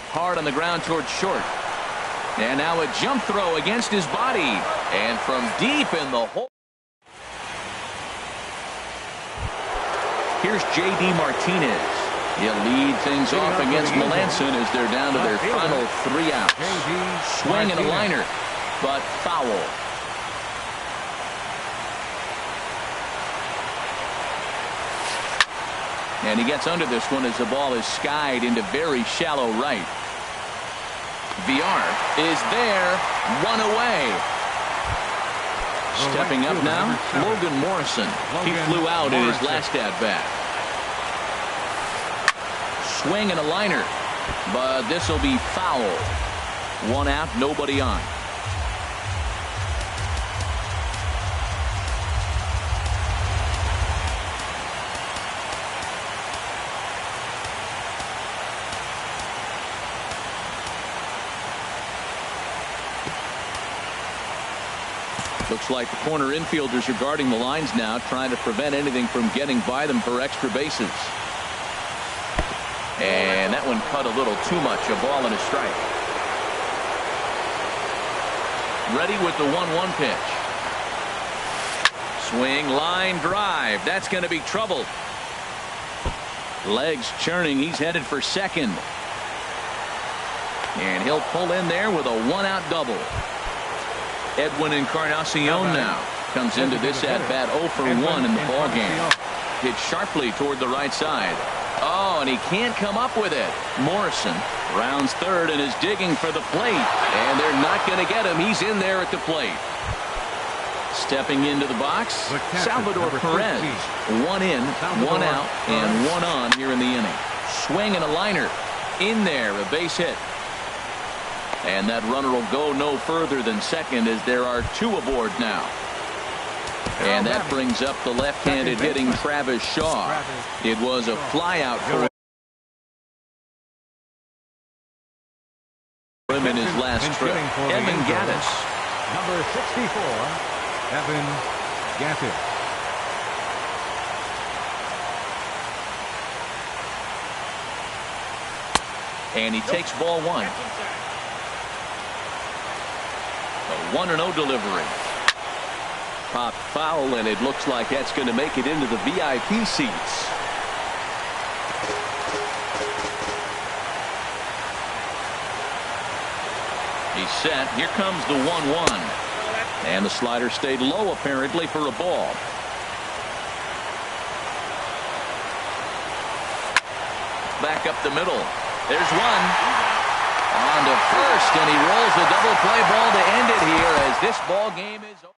Hard on the ground towards short. And now a jump throw against his body. And from deep in the hole. Here's J.D. Martinez. He'll lead things off against Melanson as they're down to their final 3 outs. Swing and a liner, but foul. And he gets under this one as the ball is skied into very shallow right. VR is there, 1 away. Stepping up now, Logan Morrison. He flew out in his last at-bat. Swing and a liner, but this will be foul. 1 out, nobody on. Looks like the corner infielders are guarding the lines now, trying to prevent anything from getting by them for extra bases. And that one cut a little too much, a ball and a strike. Ready with the 1-1 pitch. Swing, line drive. That's going to be trouble. Legs churning. He's headed for second. And he'll pull in there with a 1-out double. Edwin Encarnacion now comes into this at-bat 0 for 1 in the ballgame. Hit sharply toward the right side. Oh, and he can't come up with it. Morrison rounds third and is digging for the plate. And they're not going to get him. He's in there at the plate. Stepping into the box, Salvador Perez. 1 in, 1 out, and 1 on here in the inning. Swing and a liner. In there, a base hit. And that runner will go no further than second as there are 2 aboard now. And that brings up the left-handed hitting Travis Shaw. It was a flyout for him in his last trip. Evan Gattis. Number 64, Evan Gattis. And he takes ball 1. A 1-0 delivery. Popped foul, and it looks like that's going to make it into the VIP seats. He's set. Here comes the 1-1. And the slider stayed low apparently for a ball. Back up the middle. There's one. On to first, and he rolls the double play ball to end it here as this ball game is over.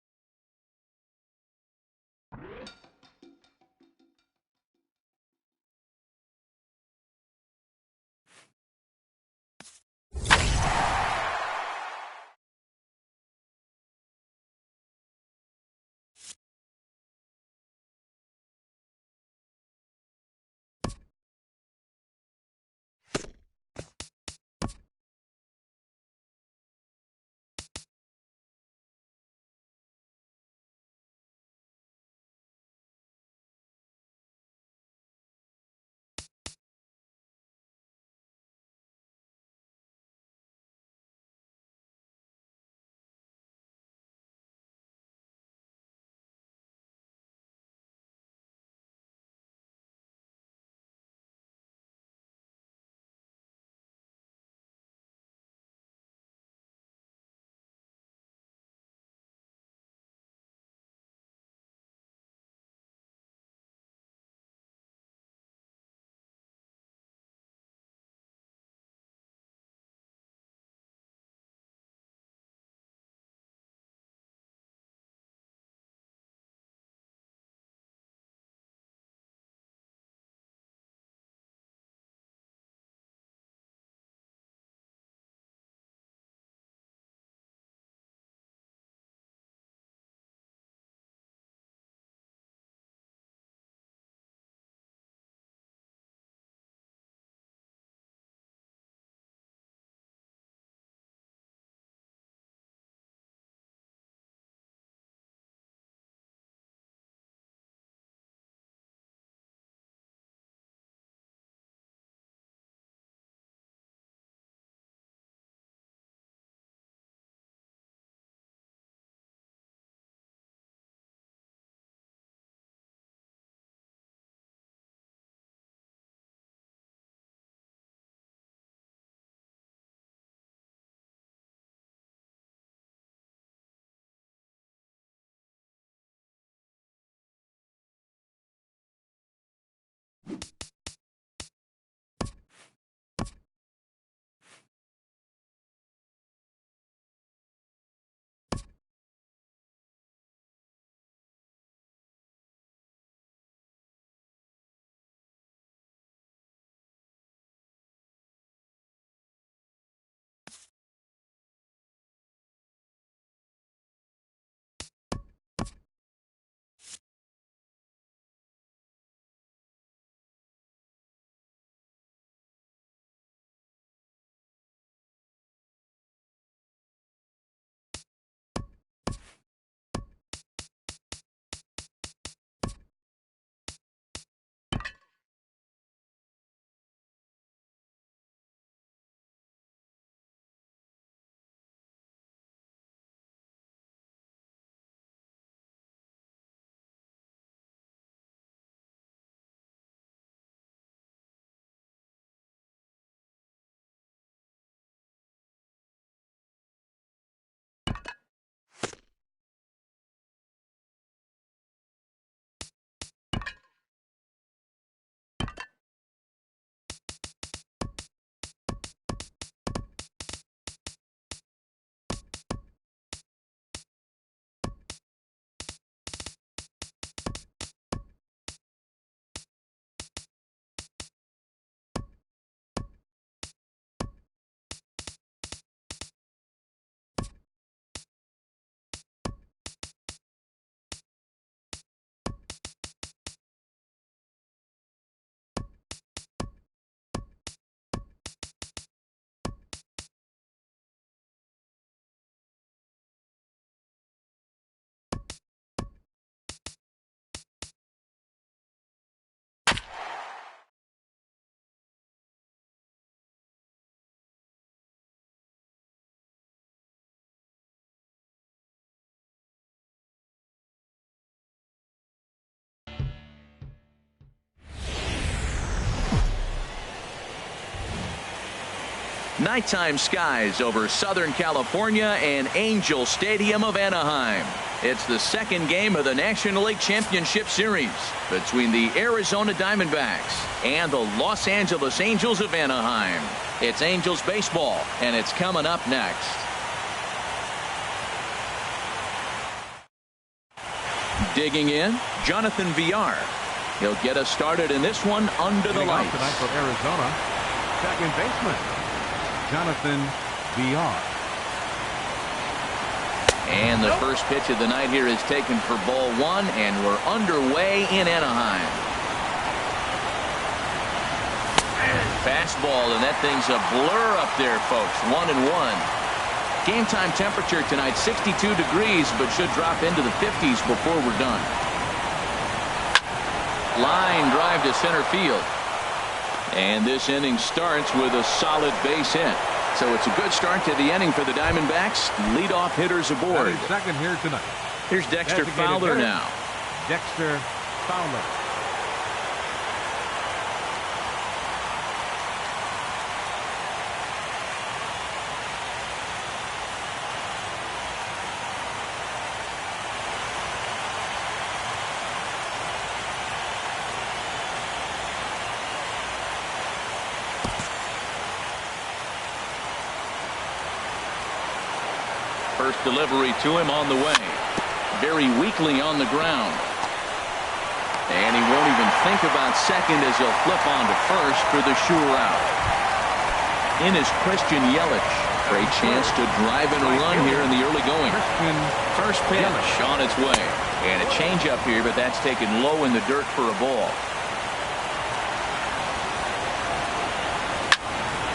Nighttime skies over Southern California and Angel Stadium of Anaheim. It's the second game of the National League Championship Series between the Arizona Diamondbacks and the Los Angeles Angels of Anaheim. It's Angels baseball, and it's coming up next. Digging in, Jonathan Villar. He'll get us started in this one under the lights. Tonight for Arizona, second baseman Jonathan Villar. And the first pitch of the night here is taken for ball one, and we're underway in Anaheim. Fastball, and that thing's a blur up there, folks. 1-1. Game time temperature tonight 62 degrees, but should drop into the 50s before we're done. Line drive to center field. And this inning starts with a solid base hit. So it's a good start to the inning for the Diamondbacks. Leadoff hitters aboard. Second here tonight. Here's Dexter Fowler now. Dexter Fowler. First delivery to him on the way. Very weakly on the ground. And he won't even think about second as he'll flip on to first for the sure out. In is Christian Yelich. Great chance to drive in a run here in the early going. First pitch on its way. And a changeup here, but that's taken low in the dirt for a ball.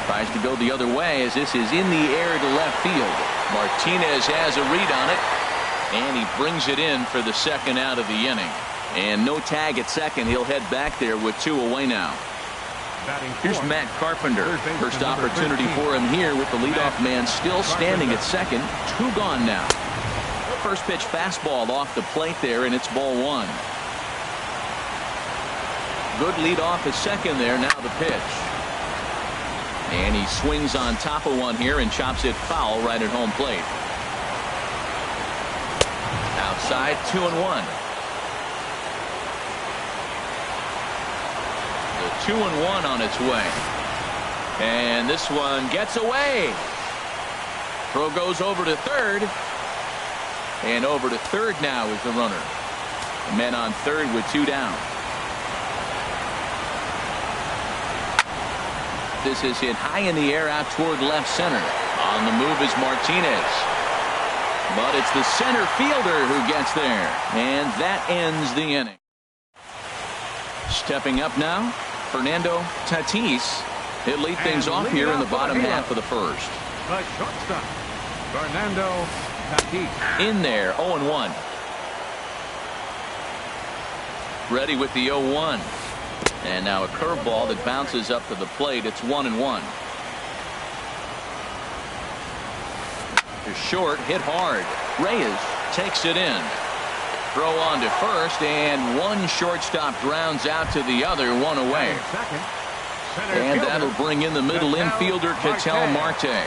Tries to go the other way as this is in the air to left field. Martinez has a read on it, and he brings it in for the second out of the inning. And no tag at second. He'll head back there with two away now. Here's Matt Carpenter. First opportunity for him here with the leadoff man still standing at second. Two gone now. First pitch fastball off the plate there, and it's ball one. Good leadoff at second there. Now the pitch. And he swings on top of one here and chops it foul right at home plate. Outside, 2-1. The 2-1 on its way. And this one gets away. Throw goes over to third. And over to third now is the runner. Men on third with two down. This is hit high in the air out toward left center. On the move is Martinez. But it's the center fielder who gets there. And that ends the inning. Stepping up now, Fernando Tatis. He'll lead things off here in the bottom half of the first. The shortstop, Fernando Tatis. In there, 0-1. Ready with the 0-1. And now a curveball that bounces up to the plate. It's 1-1. To short, hit hard. Reyes takes it in. Throw on to first, and one shortstop grounds out to the other, one away. And that'll bring in the middle infielder, Ketel Marte.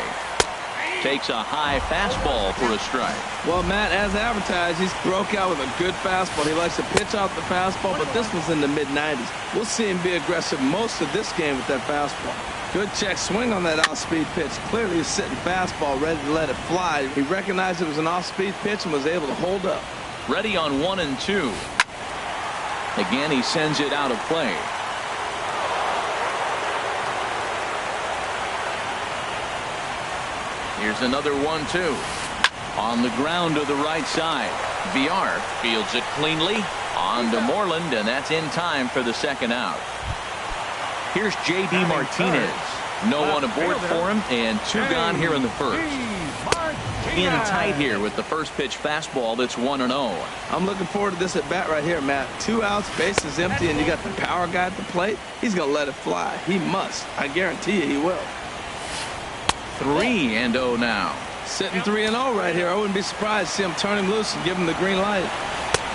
Takes a high fastball for a strike. Well, Matt, as advertised, he's broke out with a good fastball. He likes to pitch out the fastball, but this one's in the mid-90s. We'll see him be aggressive most of this game with that fastball. Good check swing on that off-speed pitch. Clearly he's sitting fastball, ready to let it fly. He recognized it was an off-speed pitch and was able to hold up. Ready on 1-2. Again, he sends it out of play. Here's another 1-2. On the ground to the right side. Villar fields it cleanly. On to Moreland, and that's in time for the second out. Here's J.D. Martinez. No one aboard for him, and two gone here in the first. In tight here with the first pitch fastball that's 1-0. I'm looking forward to this at bat right here, Matt. 2 outs, bases empty, and you got the power guy at the plate. He's going to let it fly. He must. I guarantee you he will. 3-0 now. Sitting 3-0 right here. I wouldn't be surprised to see him turn him loose and give him the green light.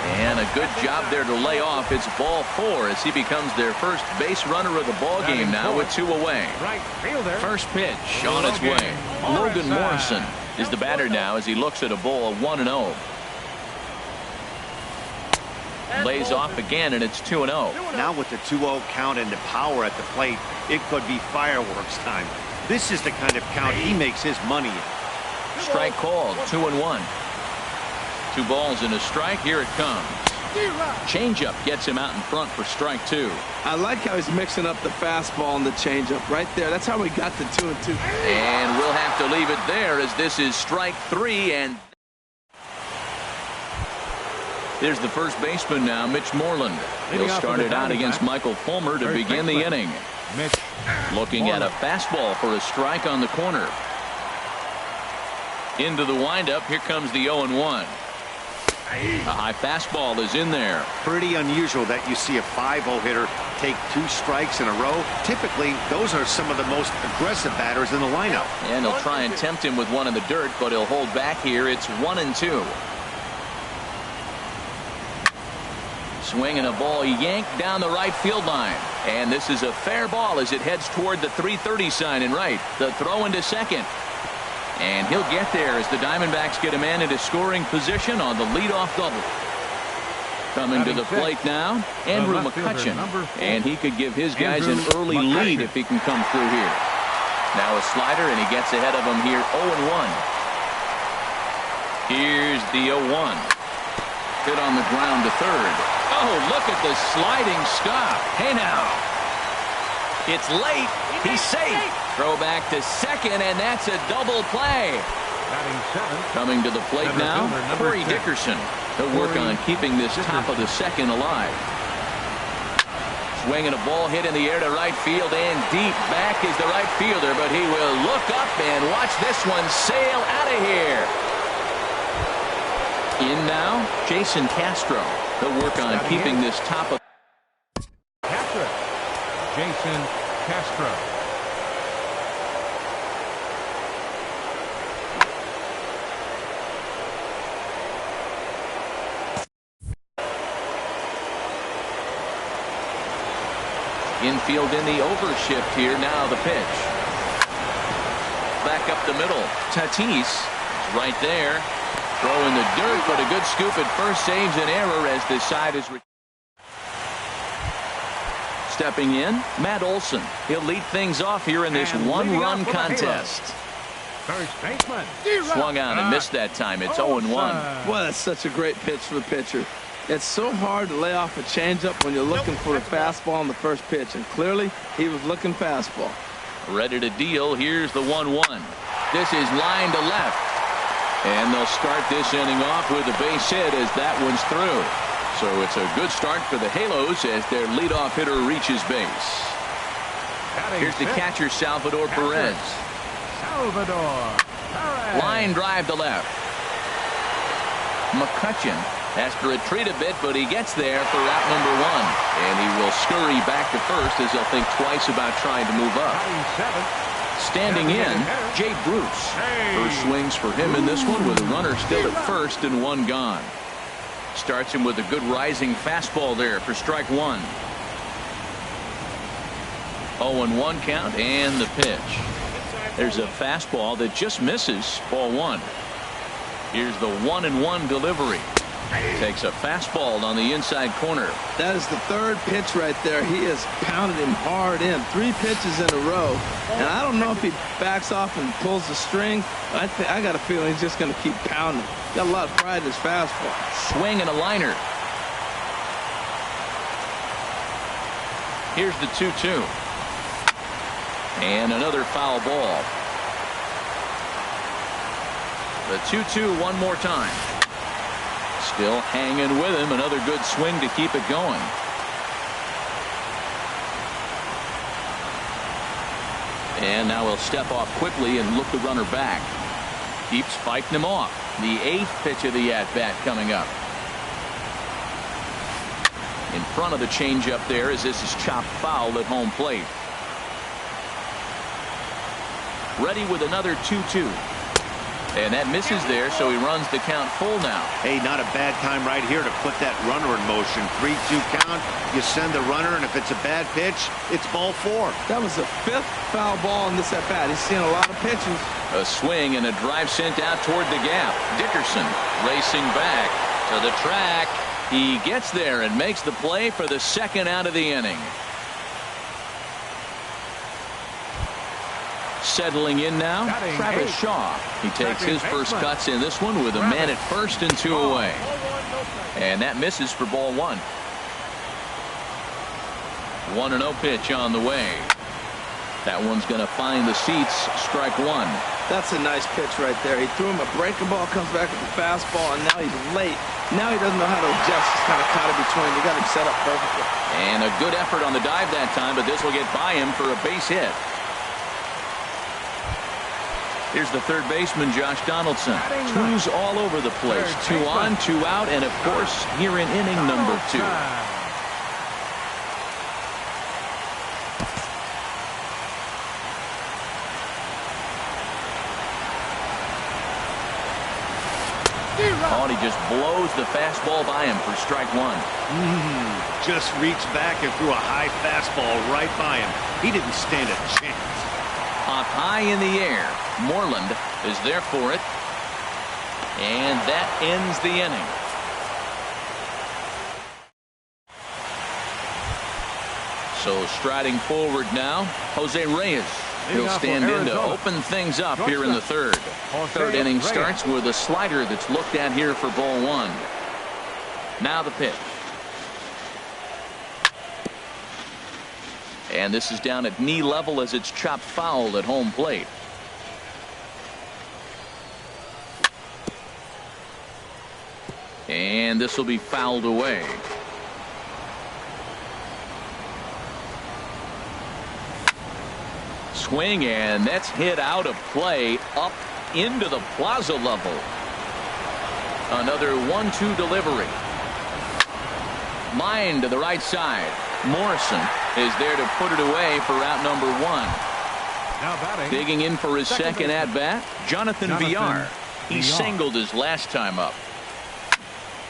And a good job there to lay off. It's ball 4 as he becomes their first base runner of the ball game now with 2 away. Right fielder. First pitch on its way. Logan Morrison is the batter now as he looks at a ball 1-0. Lays off again, and it's 2-0. Now with the 2-0 count and the power at the plate, it could be fireworks time. This is the kind of count he makes his money in. Strike called, 2-1. 2 balls and a strike. Here it comes. Changeup gets him out in front for strike 2. I like how he's mixing up the fastball and the changeup right there. That's how we got the 2-2. And we'll have to leave it there as this is strike 3. And there's the first baseman now, Mitch Moreland. He'll start it out against Michael Fulmer to begin the inning. Mitch Looking at a fastball for a strike on the corner. Into the windup. Here comes the 0-1. A high fastball is in there. Pretty unusual that you see a 5-0 hitter take 2 strikes in a row. Typically, those are some of the most aggressive batters in the lineup. And he'll try and tempt him with one in the dirt, but he'll hold back here. It's 1-2. Swing and a ball yanked down the right field line. And this is a fair ball as it heads toward the 330 sign in right. The throw into second. And he'll get there as the Diamondbacks get a man into scoring position on the leadoff double. Coming to the plate now, Andrew McCutchen. And he could give his guys an early lead if he can come through here. Now a slider, and he gets ahead of him here, 0-1. Here's the 0-1. Hit on the ground to third. Oh, look at the sliding stop. Hey now. It's late. He's safe. Throw back to second, and that's a double play. Coming to the plate now, Corey Dickerson. He'll work on keeping this top of the second alive. Swinging a ball hit in the air to right field, and deep back is the right fielder, but he will look up and watch this one sail out of here. In now, Jason Castro. He'll work on keeping this top of Jason Castro. infield in the overshift here. Now the pitch. Back up the middle. Tatis is right there. Throw in the dirt, but a good scoop at first saves an error as this side is. Stepping in, Matt Olson. He'll lead things off here in this one-run contest. First baseman. Swung on and missed that time. It's 0-1. Boy, that's such a great pitch for the pitcher. It's so hard to lay off a changeup when you're looking for the fastball on the first pitch, and clearly he was looking fastball. Ready to deal. Here's the 1-1. This is line to left. And they'll start this inning off with a base hit as that one's through. So it's a good start for the Halos as their leadoff hitter reaches base. Here's the catcher, Salvador Perez. Line drive to left. McCutchen has to retreat a bit, but he gets there for out number 1. And he will scurry back to first as he'll think twice about trying to move up. Standing in, Jay Bruce. First swings for him in this one with a runner still at first and 1 gone. Starts him with a good rising fastball there for strike 1. 0-1 count and the pitch. There's a fastball that just misses, ball 1. Here's the 1-1 delivery. Takes a fastball on the inside corner. That is the third pitch right there. He has pounded him hard in. 3 pitches in a row. And I don't know if he backs off and pulls the string. I got a feeling he's just going to keep pounding. Got a lot of pride in his fastball. Swing and a liner. Here's the 2-2. And another foul ball. The 2-2 one more time. Still hanging with him. Another good swing to keep it going. And now he'll step off quickly and look the runner back. Keeps fighting him off. The 8th pitch of the at-bat coming up. In front of the changeup there as this is chopped foul at home plate. Ready with another 2-2. And that misses there, so he runs the count full now. Hey, not a bad time right here to put that runner in motion. 3-2 count, you send the runner, and if it's a bad pitch, it's ball 4. That was the 5th foul ball in this at-bat. He's seen a lot of pitches. A swing and a drive sent out toward the gap. Dickerson racing back to the track. He gets there and makes the play for the 2nd out of the inning. Settling in now, Travis Shaw. He takes his first cuts in this one with a man at first and 2 away. And that misses for ball 1. 1-0 pitch on the way. That one's going to find the seats. Strike 1. That's a nice pitch right there. He threw him a breaking ball, comes back with the fastball, and now he's late. Now he doesn't know how to adjust. He's kind of caught it between. You got him set up perfectly. And a good effort on the dive that time, but this will get by him for a base hit. Here's the third baseman, Josh Donaldson. 2s all over the place. 2 on, 2 out, and of course, here in inning number 2. Oh, and he just blows the fastball by him for strike 1. Just reached back and threw a high fastball right by him. He didn't stand a chance. Up high in the air. Moreland is there for it. And that ends the inning. So striding forward now, Jose Reyes. He'll stand in to open things up here in the third. Third inning starts with a slider that's looked at here for ball 1. Now the pitch. And this is down at knee level as it's chopped foul at home plate. And this will be fouled away. Swing, and that's hit out of play up into the plaza level. Another 1-2 delivery. Line to the right side. Morrison is there to put it away for out number 1. Now batting. Digging in for his second at bat, Jonathan Villar. He singled his last time up.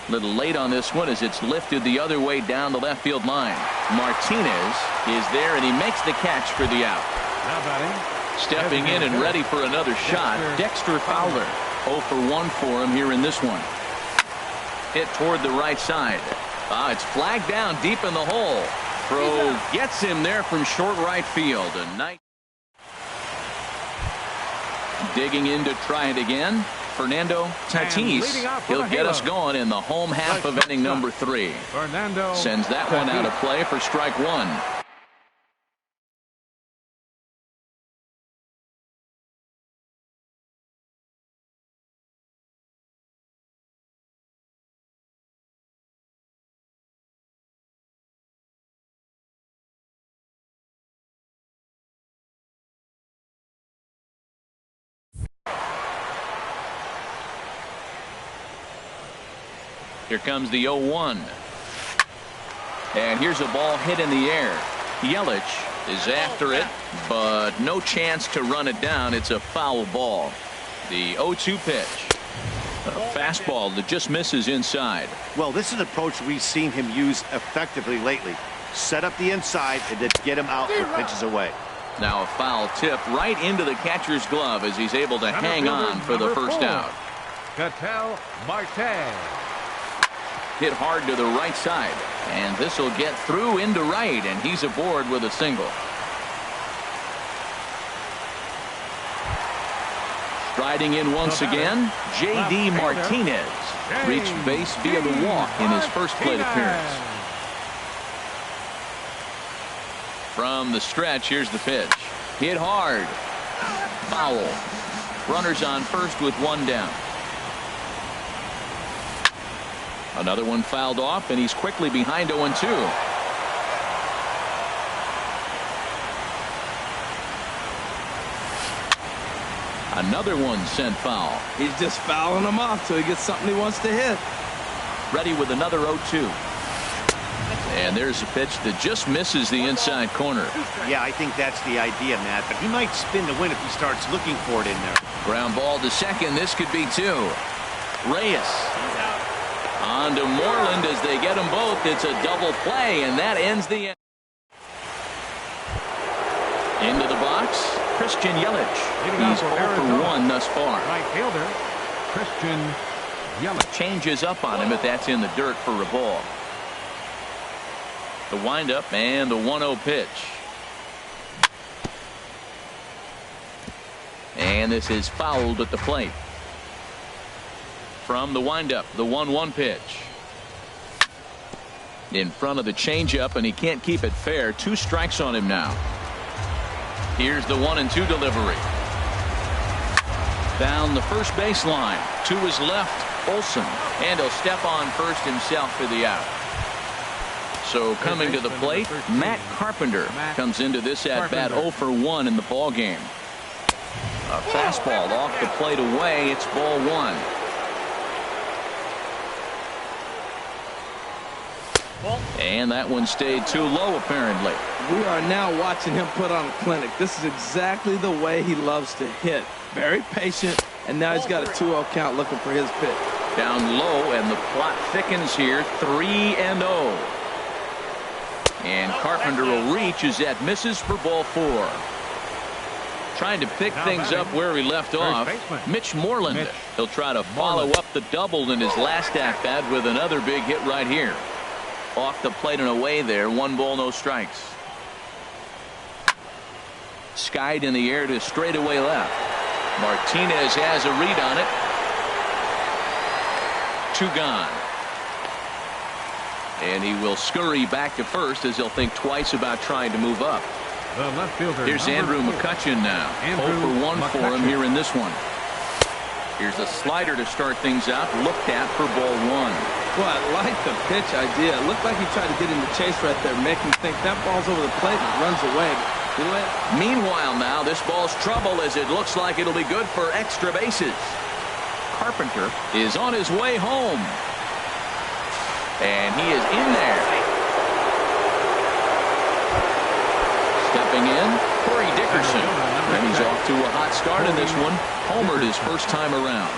A little late on this one as it's lifted the other way down the left field line. Martinez is there, and he makes the catch for the out. Now batting. Stepping in and ready for another shot, Dexter Fowler. 0 for 1 for him here in this one. Hit toward the right side. It's flagged down deep in the hole. Throw gets him there from short right field. A nice. Digging in to try it again. Fernando Tatis. He'll get us going in the home half of inning number 3. Fernando sends that one out of play for strike 1. Here comes the 0-1. And here's a ball hit in the air. Yelich is after it, but no chance to run it down. It's a foul ball. The 0-2 pitch. A fastball that just misses inside. Well, this is an approach we've seen him use effectively lately. Set up the inside and then get him out for pitches away. Now a foul tip right into the catcher's glove as he's able to hang on for the first out. Ketel Marte. Hit hard to the right side, and this will get through into right, and he's aboard with a single. Striding in once again, J.D. Martinez reached base via the walk in his first plate appearance. From the stretch, here's the pitch. Hit hard. Foul. Runners on first with 1 down. Another one fouled off, and he's quickly behind 0-2. Another one sent foul. He's just fouling them off till he gets something he wants to hit. Ready with another 0-2. And there's a pitch that just misses the inside corner. Yeah, I think that's the idea, Matt, but he might spin the win if he starts looking for it in there. Ground ball to second. This could be 2. Reyes on to Moreland as they get them both. It's a double play, and that ends the inning. Into the box, Christian Yelich. He's 0 for 1 thus far. Right fielder, Christian Yelich. Changes up on him, but that's in the dirt for a ball. The windup and the 1-0 pitch. And this is fouled at the plate. From the windup, the 1-1 pitch. In front of the changeup, and he can't keep it fair. 2 strikes on him now. Here's the 1-2 delivery. Down the first baseline. To his left, Olsen. And he'll step on first himself for the out. So coming to the plate, Matt Carpenter comes into this at-bat 0 for 1 in the ball game. A fastball off the plate away. It's ball 1. And that one stayed too low, apparently. We are now watching him put on a clinic. This is exactly the way he loves to hit. Very patient, and now he's got a 2-0 count looking for his pitch. Down low, and the plot thickens here. 3-0. And Carpenter will reach as that misses for ball 4. Trying to pick things up where he left off. Mitch Moreland. He'll try to follow up the double in his last at-bat with another big hit right here. Off the plate and away there. 1 ball, no strikes. Skied in the air to straightaway left. Martinez has a read on it. 2 gone. And he will scurry back to first as he'll think twice about trying to move up. The left fielder. Here's Andrew McCutchen now. 0 for 1 for him here in this one. Here's a slider to start things out. Looked at for ball 1. Well, I like the pitch idea. It looked like he tried to get in the chase right there, make him think that ball's over the plate and runs away. Meanwhile now, this ball's trouble as it looks like it'll be good for extra bases. Carpenter is on his way home. And he is in there. Stepping in, Corey Dickerson. And he's off to a hot start in this one. Homered his first time around.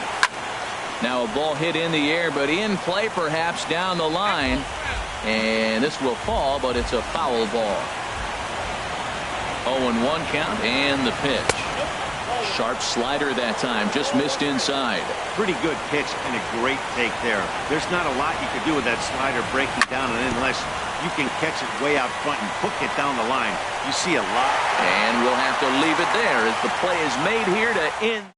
Now a ball hit in the air, but in play perhaps down the line. And this will fall, but it's a foul ball. 0-1 count and the pitch. Sharp slider that time, just missed inside. Pretty good pitch and a great take there. There's not a lot you could do with that slider breaking down, and unless you can catch it way out front and hook it down the line, you see a lot. And we'll have to leave it there as the play is made here to end.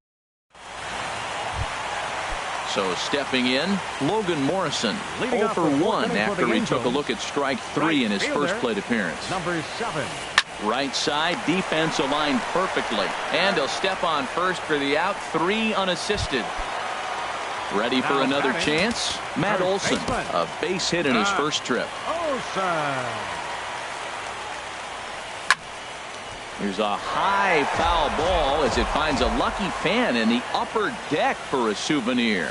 So stepping in, Logan Morrison, 0 for 1 after he took a look at strike 3 in his first plate appearance. Number 7. Right side, defense aligned perfectly. And he'll step on first for the out. 3 unassisted. Ready for another chance? Matt Olsen, a base hit in his first trip. Here's a high foul ball as it finds a lucky fan in the upper deck for a souvenir.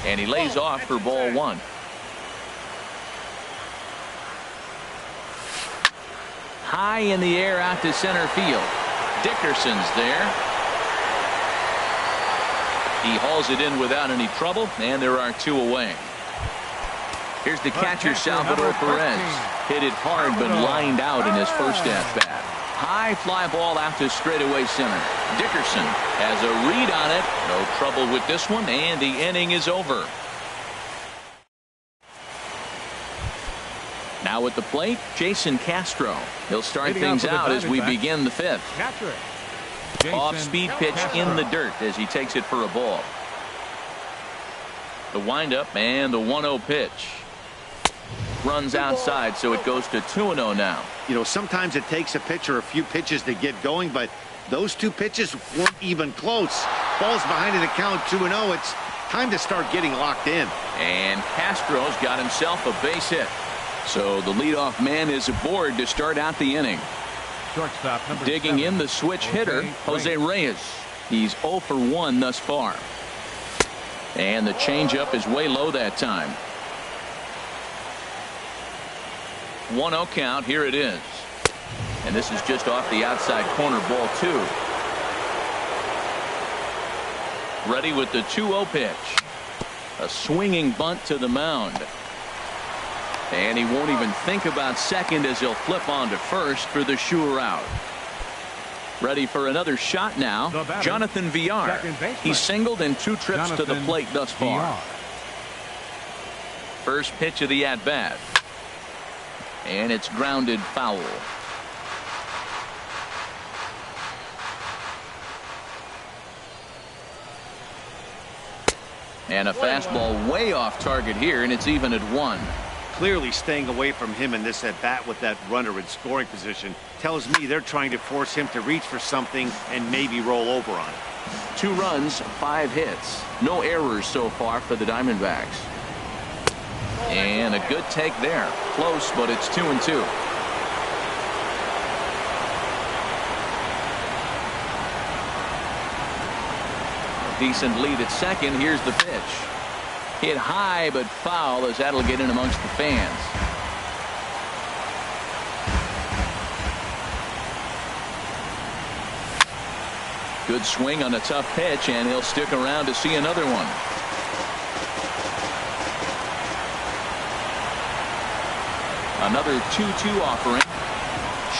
And he lays off for ball 1. High in the air out to center field. Dickerson's there. He hauls it in without any trouble, and there are 2 away. Here's the catcher, Salvador Perez. Hit it hard, but lined out in his first at-bat. High fly ball out to straightaway center. Dickerson has a read on it. No trouble with this one, and the inning is over. Now at the plate, Jason Castro. He'll start things out as we begin the 5th. Off-speed pitch in the dirt as he takes it for a ball. The windup and the 1-0 pitch. Runs outside, so it goes to 2-0 now. You know, sometimes it takes a pitcher a few pitches to get going, but those 2 pitches weren't even close. Ball's behind in the count, 2-0. It's time to start getting locked in. And Castro's got himself a base hit. So the leadoff man is aboard to start out the inning. Shortstop number Digging 7, in the switch hitter, Jose Reyes. He's 0 for 1 thus far. And the changeup is way low that time. 1-0 count. Here it is. And this is just off the outside corner, ball 2. Ready with the 2-0 pitch. A swinging bunt to the mound. And he won't even think about second as he'll flip on to first for the sure out. Ready for another shot now. Jonathan Villar. He's singled in 2 trips to the plate thus far. First pitch of the at-bat. And it's grounded foul. And a fastball way off target here, and it's even at 1. Clearly staying away from him in this at-bat with that runner in scoring position tells me they're trying to force him to reach for something and maybe roll over on it. 2 runs, 5 hits. No errors so far for the Diamondbacks. And a good take there. Close, but it's 2-2. Decent lead at second. Here's the pitch. Hit high but foul as that'll get in amongst the fans. Good swing on a tough pitch, and he'll stick around to see another one. Another 2-2 offering.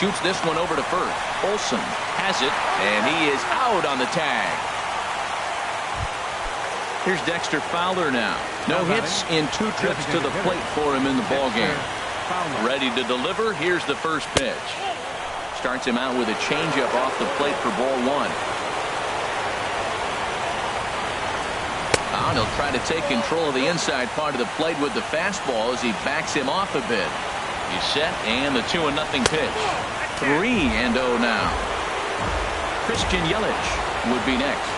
Shoots this one over to first. Olsen has it, and he is out on the tag. Here's Dexter Fowler now. No hits in 2 trips to the plate for him in the ballgame. Ready to deliver. Here's the first pitch. Starts him out with a changeup off the plate for ball 1. And he'll try to take control of the inside part of the plate with the fastball as he backs him off a bit. He's set, and the 2-0 pitch. 3-0 now. Christian Yelich would be next.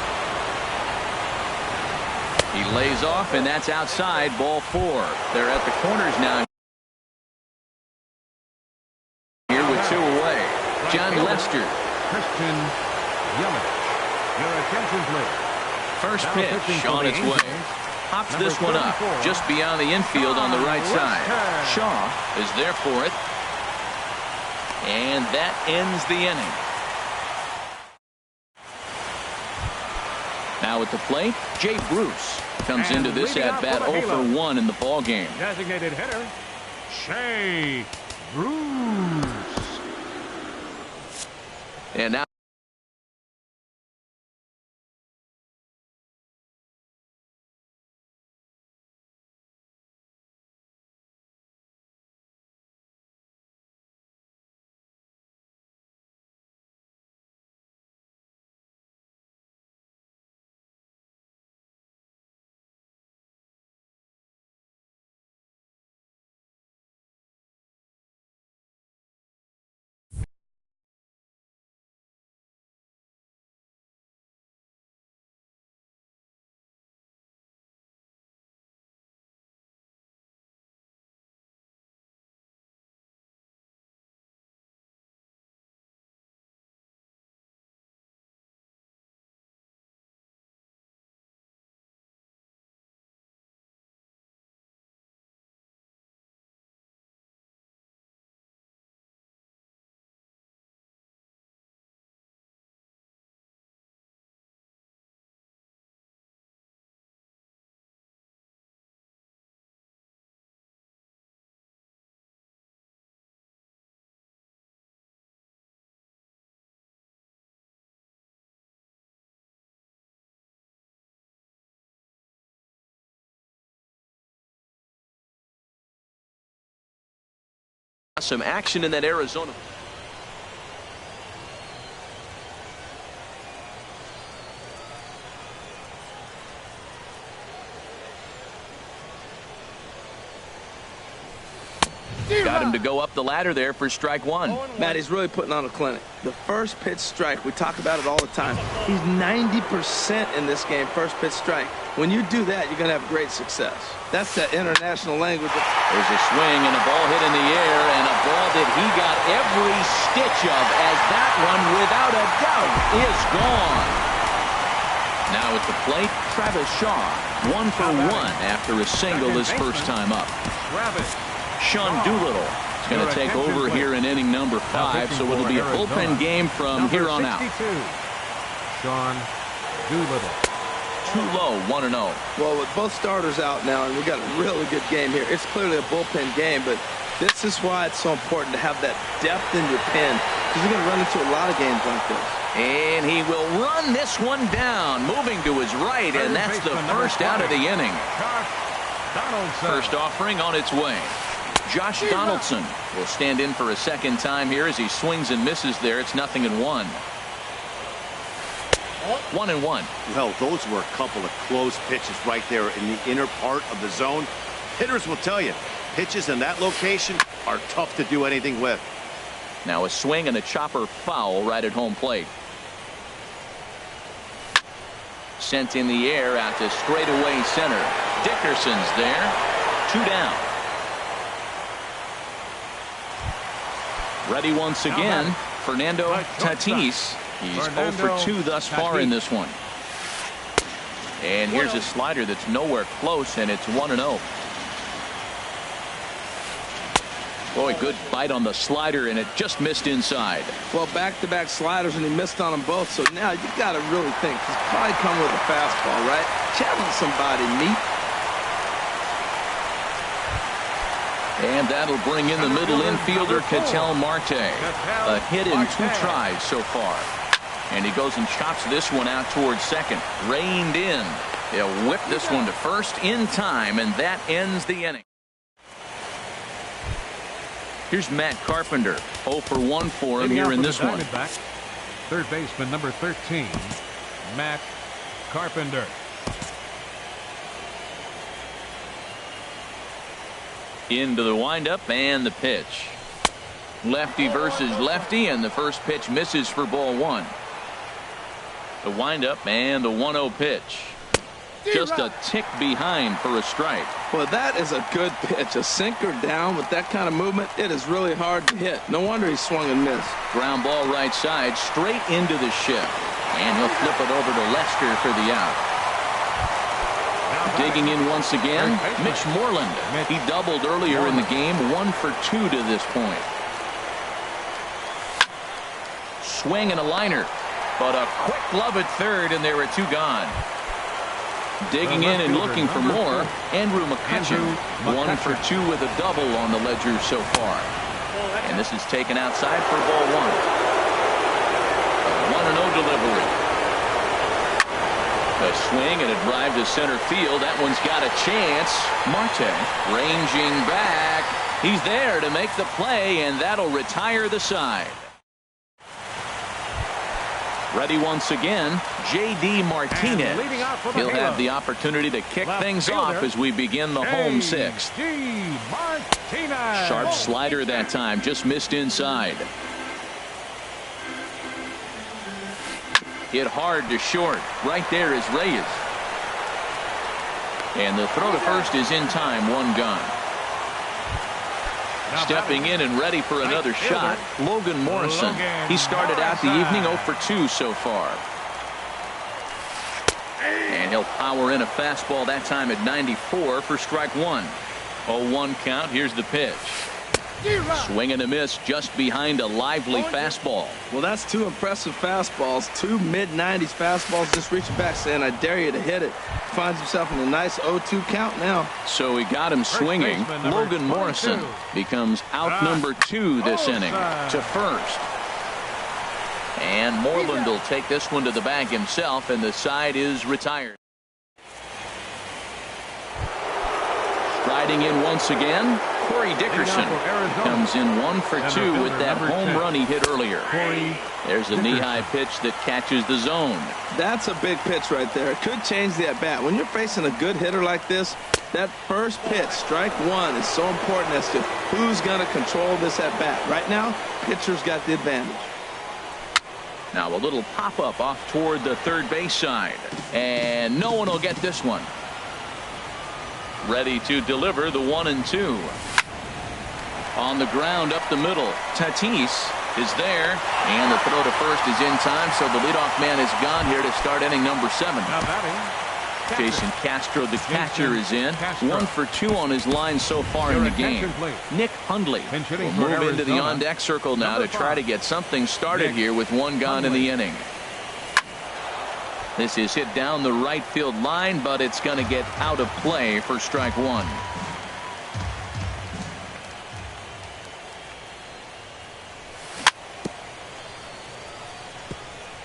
He lays off, and that's outside, ball 4. They're at the corners now. Here with 2 away. John Lester. Christian Yelich. Your attention, please. First pitch on its way. Hops this one up just beyond the infield on the right side. Shaw is there for it. And that ends the inning. Now at the plate, Jay Bruce comes into this at-bat 0 for 1 in the ballgame. Designated hitter, Jay Bruce. And now some action in that Arizona. Got him to go up the ladder there for strike 1. Matt, he's really putting on a clinic. The first pitch strike, we talk about it all the time. He's 90% in this game, first pitch strike. When you do that, you're going to have great success. That's that international language. There's a swing and a ball hit in the air, and a ball that he got every stitch of, as that one, without a doubt, is gone. Now at the plate, Travis Shaw, 1 for 1 after a single his first time up. Sean Doolittle going to take over here in inning number 5, so it'll be a bullpen game from here on out. Sean Doolittle. Too low, 1-0. Well, with both starters out now, and we got a really good game here. It's clearly a bullpen game, but this is why it's so important to have that depth in your pen, because you're going to run into a lot of games like this. And he will run this one down, moving to his right, and that's the first out of the inning. First offering on its way. Josh Donaldson will stand in for a second time here as he swings and misses there. It's 0-1. 1-1. Well, those were a couple of close pitches right there in the inner part of the zone. Hitters will tell you, pitches in that location are tough to do anything with. Now a swing and a chopper foul right at home plate. Sent in the air out to straightaway center. Dickerson's there. 2 down. Ready once again, Fernando Tatis. He's 0 for 2 thus far in this one. And here's a slider that's nowhere close, and it's 1-0. Boy, good bite on the slider, and it just missed inside. Well, back-to-back sliders, and he missed on them both. So now you got to really think. He's probably coming with a fastball, right? Challenge somebody, meet. And that'll bring in the middle infielder, Ketel Marte. A hit in 2 tries so far. And he goes and chops this one out towards second. Reined in. They'll whip this one to first in time, and that ends the inning. Here's Matt Carpenter. 0 for 1 for him here in this one. Third baseman number 13, Matt Carpenter. Into the windup and the pitch. Lefty versus lefty, and the first pitch misses for ball 1. The windup and the 1-0 pitch. Just a tick behind for a strike. Well, that is a good pitch. A sinker down with that kind of movement, it is really hard to hit. No wonder he swung and missed. Ground ball right side, straight into the shift. And he'll flip it over to Lester for the out. Digging in once again, Mitch Moreland. He doubled earlier in the game, 1 for 2 to this point. Swing and a liner, but a quick glove at third, and there are 2 gone. Digging in and looking for more, Andrew McCutchen. 1 for 2 with a double on the ledger so far. And this is taken outside for ball 1. A 1-0 delivery. A swing and a drive to center field. That one's got a chance. Marte ranging back. He's there to make the play, and that'll retire the side. Ready once again, J.D. Martinez. He'll have the opportunity to kick things off as we begin the home 6th. Sharp slider that time, just missed inside. Hit hard to short. Right there is Reyes. And the throw to first is in time, 1 gone. Stepping in and ready for another shot, Logan Morrison. He started out the evening 0 for 2 so far. And he'll power in a fastball that time at 94 for strike 1. 0-1 count. Here's the pitch. Swing and a miss just behind a lively fastball. Well, that's 2 impressive fastballs. 2 mid-90s fastballs just reaching back saying, I dare you to hit it. Finds himself in a nice 0-2 count now. So he got him swinging. Logan Morrison becomes out number 2 this inning to first. And Moreland will take this one to the bag himself, and the side is retired. Riding in once again, Corey Dickerson comes in 1 for 2 with that home run he hit earlier. There's a knee-high pitch that catches the zone. That's a big pitch right there. It could change the at-bat. When you're facing a good hitter like this, that first pitch, strike 1, is so important as to who's going to control this at-bat. Right now, pitcher's got the advantage. Now a little pop-up off toward the third base side. And no one will get this one. Ready to deliver the 1-2. On the ground up the middle. Tatis is there. And the throw to first is in time. So the leadoff man is gone here to start inning number 7. Now batting, Jason Castro, the catcher, is in. 1 for 2 on his line so far in the game. Nick Hundley will move into the on-deck circle now to try to get something started here with 1 gone in the inning. This is hit down the right field line, but it's going to get out of play for strike 1.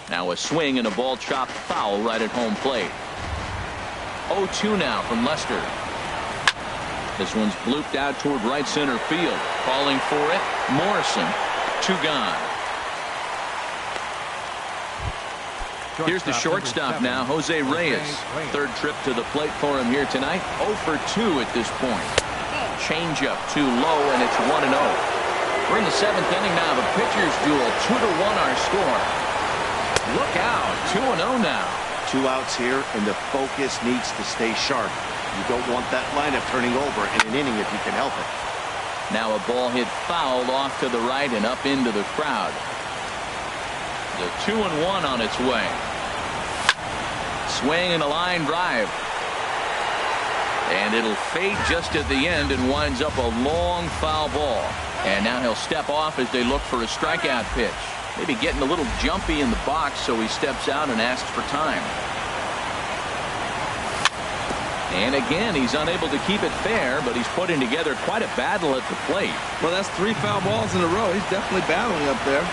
Now a swing and a ball chopped foul right at home plate. 0-2 now from Lester. This one's blooped out toward right center field. Calling for it, Morrison. 2 gone. Here's the shortstop now, Jose Reyes. 3rd trip to the plate for him here tonight. 0 for 2 at this point. Changeup too low, and it's 1-0. We're in the 7th inning now. The pitchers duel. 2-1 our score. Look out, 2-0 now. 2 outs here, and the focus needs to stay sharp. You don't want that lineup turning over in an inning if you can help it. Now a ball hit foul off to the right and up into the crowd. The 2-1 on its way. Swing and a line drive. And it'll fade just at the end and winds up a long foul ball. And now he'll step off as they look for a strikeout pitch. Maybe getting a little jumpy in the box, so he steps out and asks for time. And again, he's unable to keep it fair, but he's putting together quite a battle at the plate. Well, that's 3 foul balls in a row. He's definitely battling up there.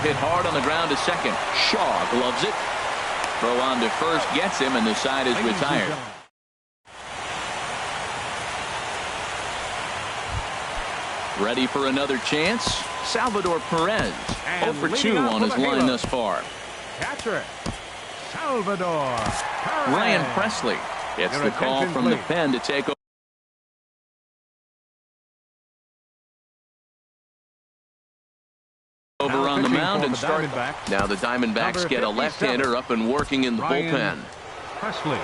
Hit hard on the ground to second. Shaw gloves it. Throw on to first gets him, and the side is retired. Ready for another chance? Salvador Perez. 0 for 2 on his line thus far. Catcher, Salvador Perez. Ryan Presley gets the call from the pen to take over on the mound and start. Now the Diamondbacks get a left-hander up and working in the bullpen. Presley.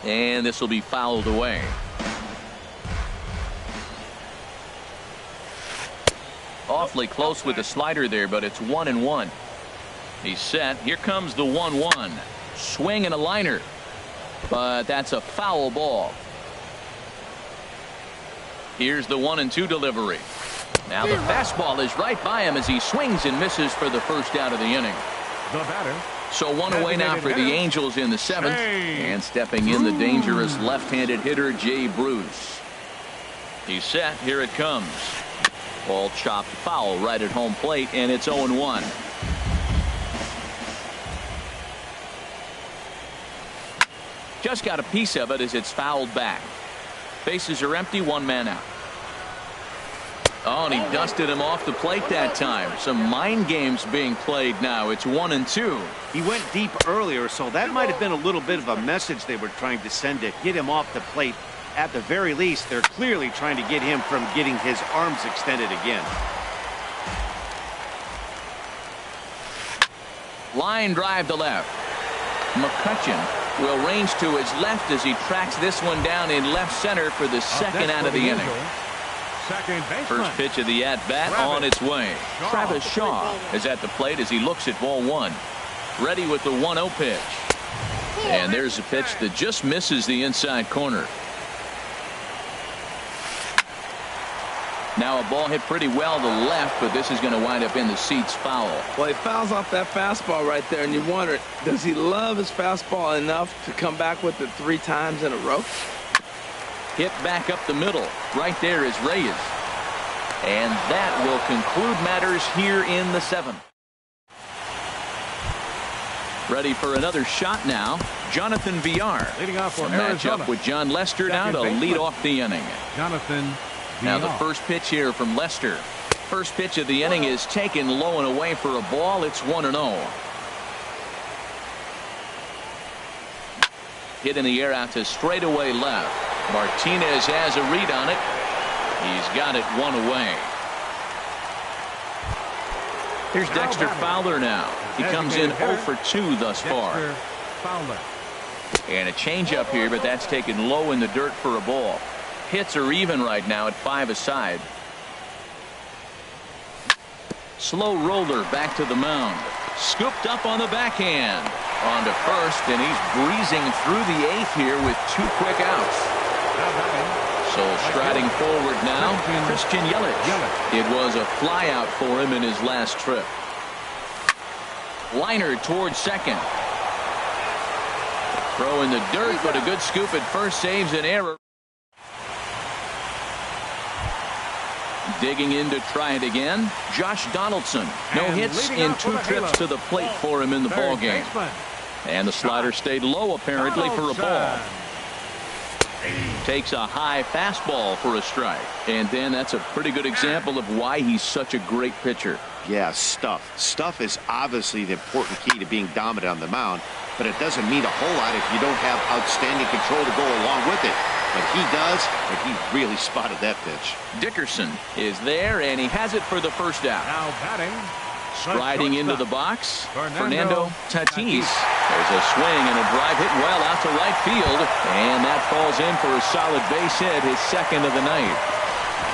And this will be fouled away. Awfully close with the slider there, but it's 1-1. He's set. Here comes the 1-1. Swing and a liner. But that's a foul ball. Here's the 1-2 delivery. Now the fastball is right by him as he swings and misses for the first out of the inning. The batter. So 1 away now for the Angels in the 7th. And stepping in, the dangerous left-handed hitter, Jay Bruce. He's set. Here it comes. Ball chopped foul right at home plate, and it's 0-1. Just got a piece of it as it's fouled back. Bases are empty, 1 man out. Oh, and he dusted him off the plate that time. Some mind games being played now. It's 1-2. He went deep earlier, so that might have been a little bit of a message they were trying to send to get him off the plate. At the very least, they're clearly trying to get him from getting his arms extended again. Line drive to left. McCutchen will range to his left as he tracks this one down in left center for the second out of the inning. First pitch of the at-bat on its way. Travis Shaw is at the plate as he looks at ball 1. Ready with the 1-0 pitch. And there's a pitch that just misses the inside corner. Now a ball hit pretty well to left, but this is going to wind up in the seats foul. Well, he fouls off that fastball right there, and you wonder, does he love his fastball enough to come back with it 3 times in a row? Hit back up the middle. Right there is Reyes. And that will conclude matters here in the 7th. Ready for another shot now. Jonathan Villar. Leading off for match up with John Lester now to lead off the inning. Jonathan Now the first pitch here from Lester. First pitch of the inning is taken low and away for a ball. It's 1-0. Hit in the air out to straightaway left. Martinez has a read on it. He's got it 1 away. Here's Dexter Fowler now. He comes in 0 for 2 thus far. And a changeup here, but that's taken low in the dirt for a ball. Hits are even right now at 5 aside. Slow roller back to the mound. Scooped up on the backhand. On to first, and he's breezing through the 8th here with 2 quick outs. So striding forward now, Christian Yelich. It was a flyout for him in his last trip. Liner towards second. Throw in the dirt, but a good scoop at first saves an error. Digging in to try it again, Josh Donaldson. No hits in 2 trips to the plate for him in the ballgame. And the slider stayed low apparently for a ball. Takes a high fastball for a strike. And then that's a pretty good example of why he's such a great pitcher. Yeah, stuff. Stuff is obviously the important key to being dominant on the mound, but it doesn't mean a whole lot if you don't have outstanding control to go along with it. But he does, and he really spotted that pitch. Dickerson is there, and he has it for the first out. Now batting. Striding into the box, Fernando Tatis. There's a swing and a drive hit well out to right field, and that falls in for a solid base hit, his second of the night.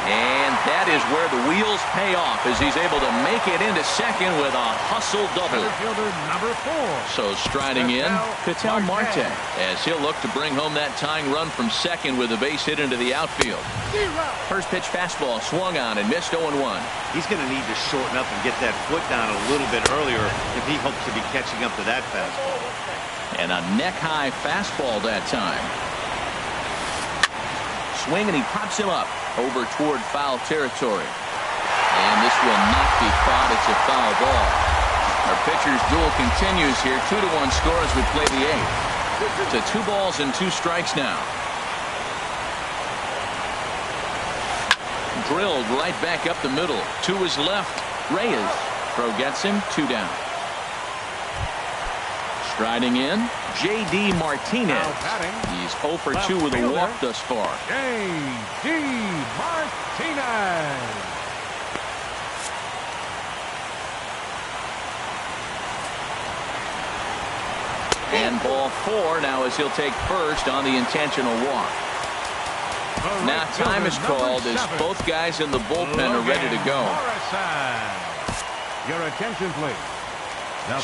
And that is where the wheels pay off as he's able to make it into second with a hustle double. Number 4. So striding in, Ketel Marte, as he'll look to bring home that tying run from second with a base hit into the outfield. First pitch fastball swung on and missed 0-1. He's going to need to shorten up and get that foot down a little bit earlier if he hopes to be catching up to that fastball. And a neck-high fastball that time. Swing, and he pops him up over toward foul territory. And this will not be caught. It's a foul ball. Our pitcher's duel continues here. 2-1 score as we play the 8th. To 2 balls and 2 strikes now. Drilled right back up the middle. To his left, Reyes. Throw gets him. 2 down. Striding in, J.D. Martinez. He's 0 for 2 with a walk thus far. J.D. Martinez. And ball 4 now as he'll take first on the intentional walk. Now time is called as both guys in the bullpen are ready to go. Your attention, please. Now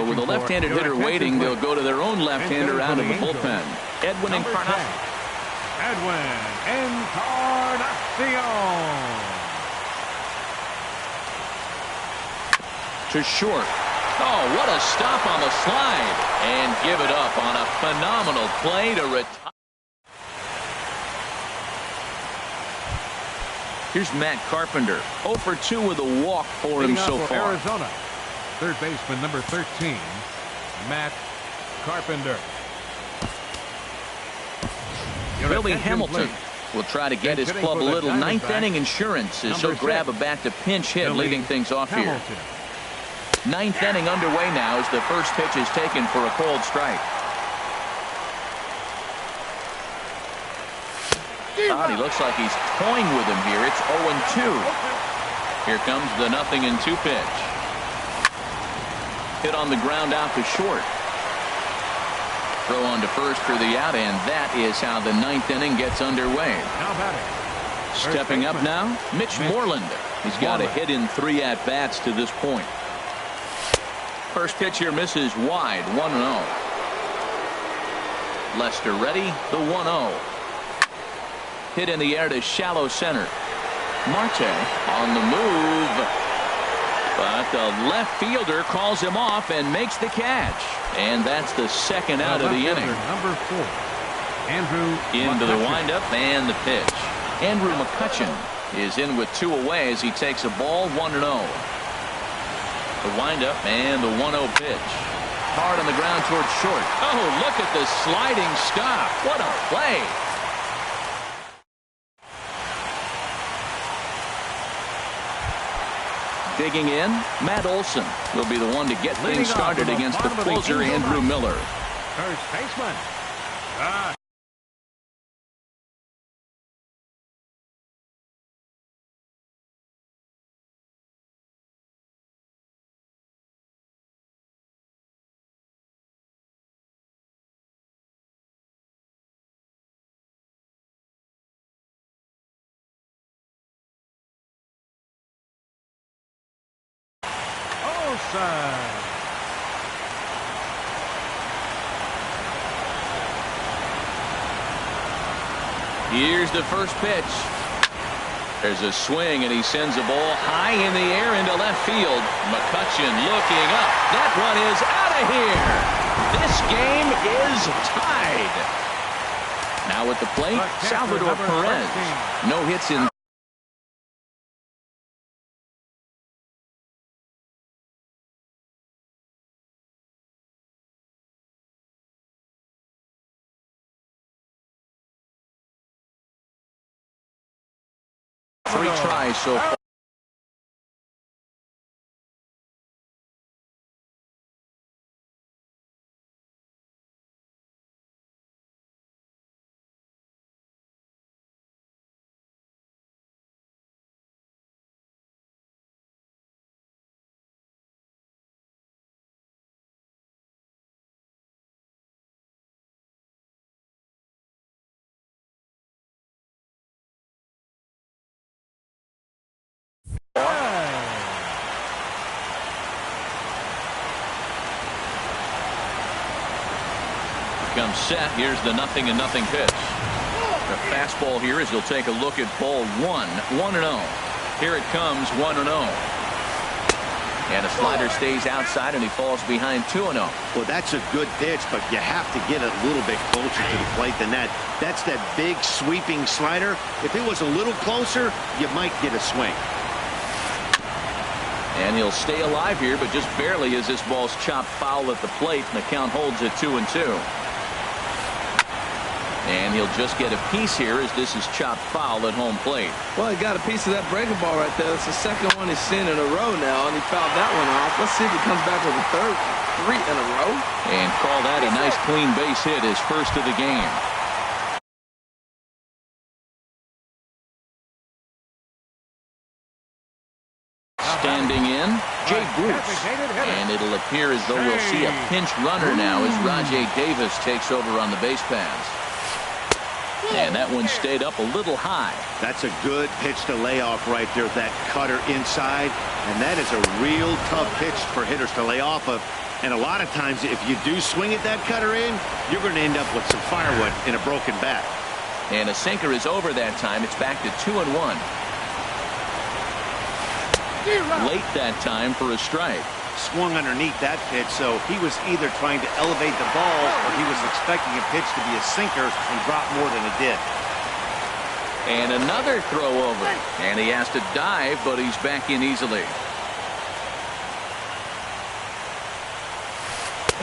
with a left-handed hitter waiting, they'll go to their own left-hander out of the bullpen. Edwin Encarnacion. Edwin Encarnacion. To short. Oh, what a stop on the slide. And give it up on a phenomenal play to retire. Here's Matt Carpenter. 0 for 2 with a walk for him so far. Arizona. Third baseman number 13, Matt Carpenter. Billy Hamilton will try to get his club a little ninth inning insurance as he'll grab a bat to pinch hit, leading things off here. Ninth inning underway now as the first pitch is taken for a called strike. He looks like he's toying with him here. It's 0-2. Here comes the 0-2 pitch. Hit on the ground out to short. Throw on to first for the out, and that is how the 9th inning gets underway. Stepping up now, Mitch Moreland. He's got a hit in 3 at-bats to this point. First pitch here misses wide, 1-0. Lester ready, the 1-0. Hit in the air to shallow center. Marte on the move. But the left fielder calls him off and makes the catch. And that's the second out of the inning. Number 4, Andrew into the windup and the pitch. Andrew McCutchen is in with 2 away as he takes a ball 1-0. The windup and the 1-0 pitch. Hard on the ground towards short. Oh, look at the sliding stop. What a play. Digging in, Matt Olson will be the one to get things started against the closer, Andrew Miller. First baseman. Here's the first pitch. There's a swing, and he sends a ball high in the air into left field. McCutchen looking up. That one is out of here. This game is tied. Now at the plate, Salvador Perez. No hits in. Three tries so far. Comes set. Here's the 0-0 pitch. The fastball here as he'll take a look at ball 1-0. Here it comes 1-0. And a slider stays outside and he falls behind 2-0. Well, that's a good pitch, but you have to get a little bit closer to the plate than that. That's that big sweeping slider. If it was a little closer, you might get a swing. And he'll stay alive here, but just barely as this ball's chopped foul at the plate, and the count holds at 2-2. And he'll just get a piece here as this is chopped foul at home plate. Well, he got a piece of that breaking ball right there. It's the second one he's seen in a row now, and he fouled that one off. Let's see if he comes back with a third, 3 in a row. And call that a nice clean base hit, his first of the game. Standing in, Jay Bruce. And it'll appear as though we'll see a pinch runner now as Rajai Davis takes over on the base pass. And that one stayed up a little high. That's a good pitch to lay off right there, that cutter inside. And that is a real tough pitch for hitters to lay off of. And a lot of times, if you do swing at that cutter in, you're going to end up with some firewood in a broken bat. And a sinker is over that time. It's back to 2-1. Late that time for a strike. Swung underneath that pitch, so he was either trying to elevate the ball or he was expecting a pitch to be a sinker and drop more than it did. And another throw over. And he has to dive, but he's back in easily.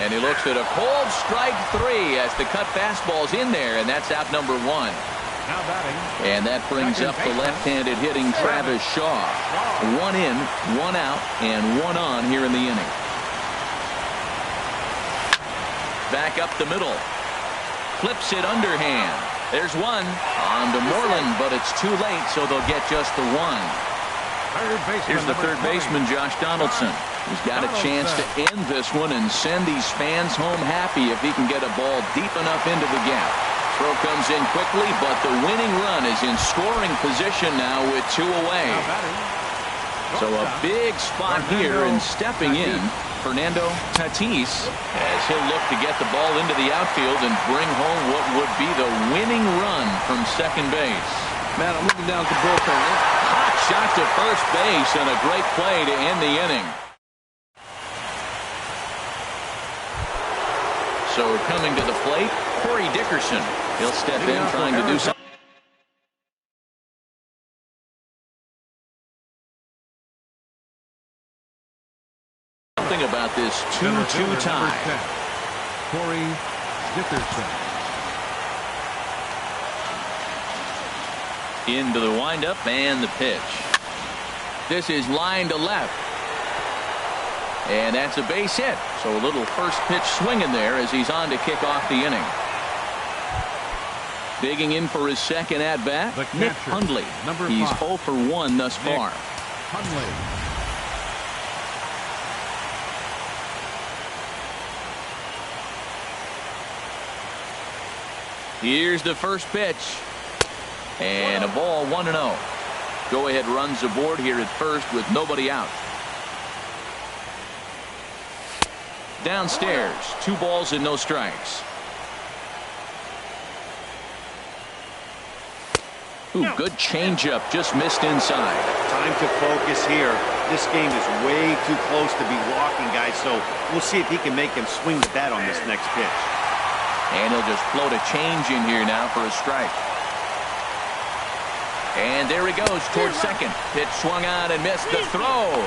And he looks at a cold strike 3 as the cut fastball's in there, and that's out number 1. Now batting. And that brings up the left-handed hitting Travis Shaw. 1 in, 1 out, and 1 on here in the inning. Back up the middle. Flips it underhand. There's 1. On to Moreland, but it's too late, so they'll get just the 1. Here's the third baseman, Josh Donaldson. He's got a chance to end this one and send these fans home happy if he can get a ball deep enough into the gap. Throw comes in quickly, but the winning run is in scoring position now with 2 away. So a big spot here, and stepping in, Fernando Tatis, as he'll look to get the ball into the outfield and bring home what would be the winning run from second base. Man, I'm looking down at the bullpen. Hot shot to first base and a great play to end the inning. So coming to the plate, Corey Dickerson. He'll step in trying to do something. something about this 2-2 tie. Corey Dickerson. Into the windup and the pitch. This is line to left. And that's a base hit. So a little first pitch swing in there as he's on to kick off the inning. Digging in for his second at bat, Nick Hundley. He's 0 for 1 thus far. Hundley. Here's the first pitch. And a ball, 1-0. Go ahead runs aboard here at first with nobody out. Downstairs, 2 balls and no strikes. Ooh, good changeup, just missed inside. Time to focus here. This game is way too close to be walking, guys, so we'll see if he can make him swing the bat on this next pitch. And he'll just float a change in here now for a strike. And there he goes towards second. Pitch swung on and missed the throw.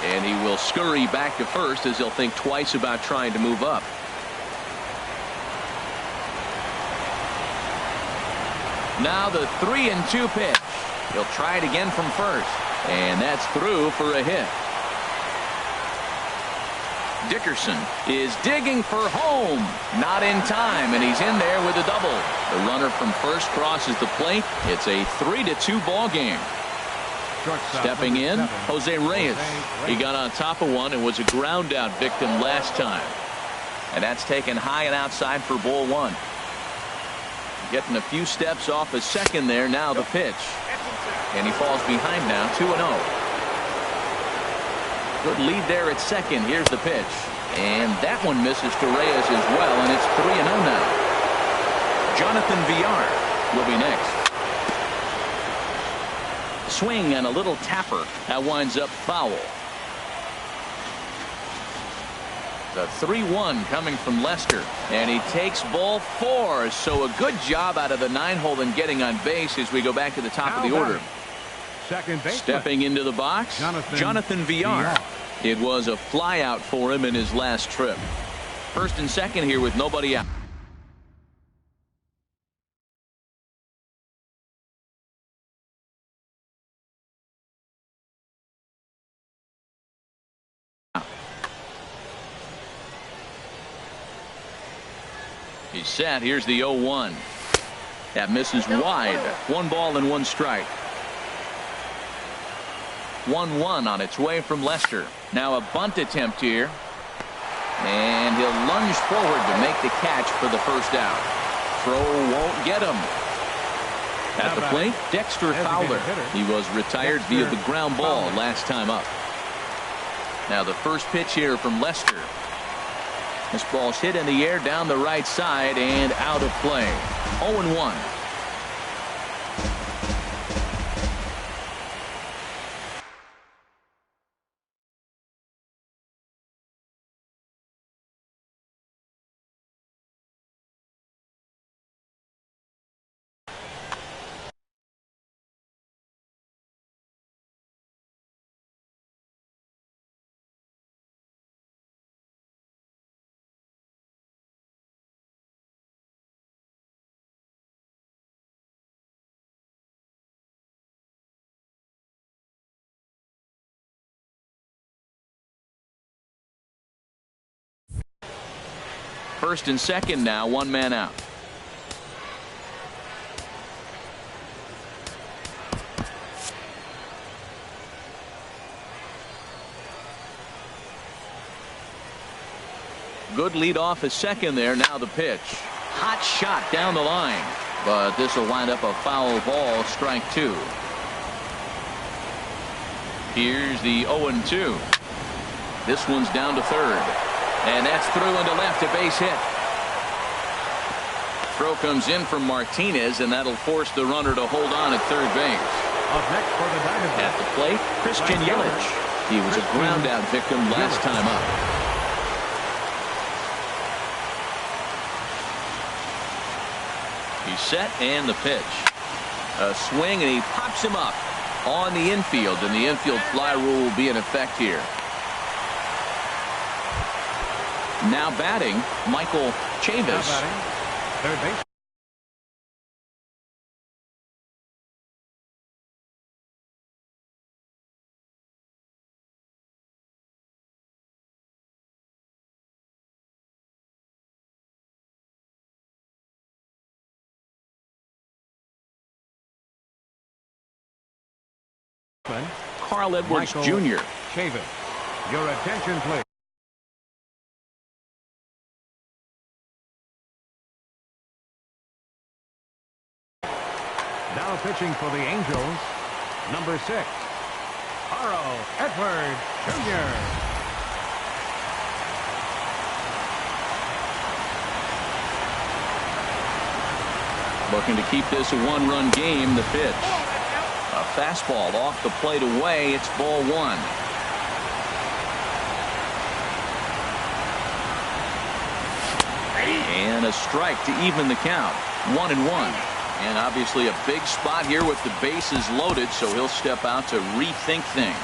And he will scurry back to first as he'll think twice about trying to move up. Now the 3-2 pitch. He'll try it again from first. And that's through for a hit. Dickerson is digging for home. Not in time, and he's in there with a double. The runner from first crosses the plate. It's a 3-2 ball game. Stepping in, Jose Reyes. He got on top of one and was a ground out victim last time. And that's taken high and outside for ball 1. Getting a few steps off a second there. Now the pitch. And he falls behind now, 2-0. Good lead there at second. Here's the pitch. And that one misses to Reyes as well, and it's 3-0 now. Jonathan Villar will be next. Swing and a little tapper. That winds up foul. The 3-1 coming from Lester. And he takes ball 4. So a good job out of the 9-hole in getting on base as we go back to the top of the order. Stepping into the box, Jonathan Villar. It was a fly out for him in his last trip. First and second here with nobody out. He's set. Here's the 0-1. That misses wide. 1 ball and 1 strike. 1-1 on its way from Lester. Now a bunt attempt here. And he'll lunge forward to make the catch for the first out. Throw won't get him. At the plate, Dexter Fowler. He was retired via the ground ball last time up. Now the first pitch here from Lester. This ball's hit in the air down the right side and out of play. 0-1. First and second now, 1 man out. Good lead off a second there. Now the pitch. Hot shot down the line. But this will wind up a foul ball, strike 2. Here's the 0-2. This one's down to third. And that's through into left, a base hit. Throw comes in from Martinez, and that'll force the runner to hold on at third base. Up next for the Diamondbacks, at the plate, Christian Yelich. He was a ground out victim last time up. He's set, and the pitch. A swing, and he pops him up. on the infield, and the infield fly rule will be in effect here. Now batting, Michael Chavis. Now batting, third base. Carl Edwards Michael Jr. Chavis. Your attention, please. Now pitching for the Angels, number 6, Carl Edwards Jr. Looking to keep this a one-run game. The pitch. A fastball off the plate away. It's ball 1. And a strike to even the count. 1-1. And obviously a big spot here with the bases loaded, so he'll step out to rethink things.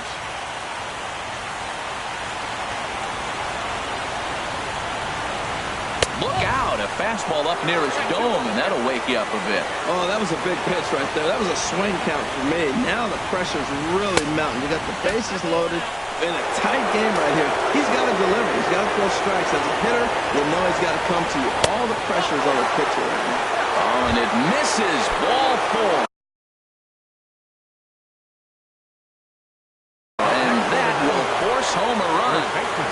Look out, a fastball up near his dome, and that'll wake you up a bit. Oh, that was a big pitch right there. That was a swing count for me. Now the pressure's really mounting. You got the bases loaded in a tight game right here. He's got to deliver. He's got to throw strikes. As a hitter, you know he's got to come to you. All the pressure's on the pitcher right now. Oh, and it misses. Ball 4. And that will force home a run.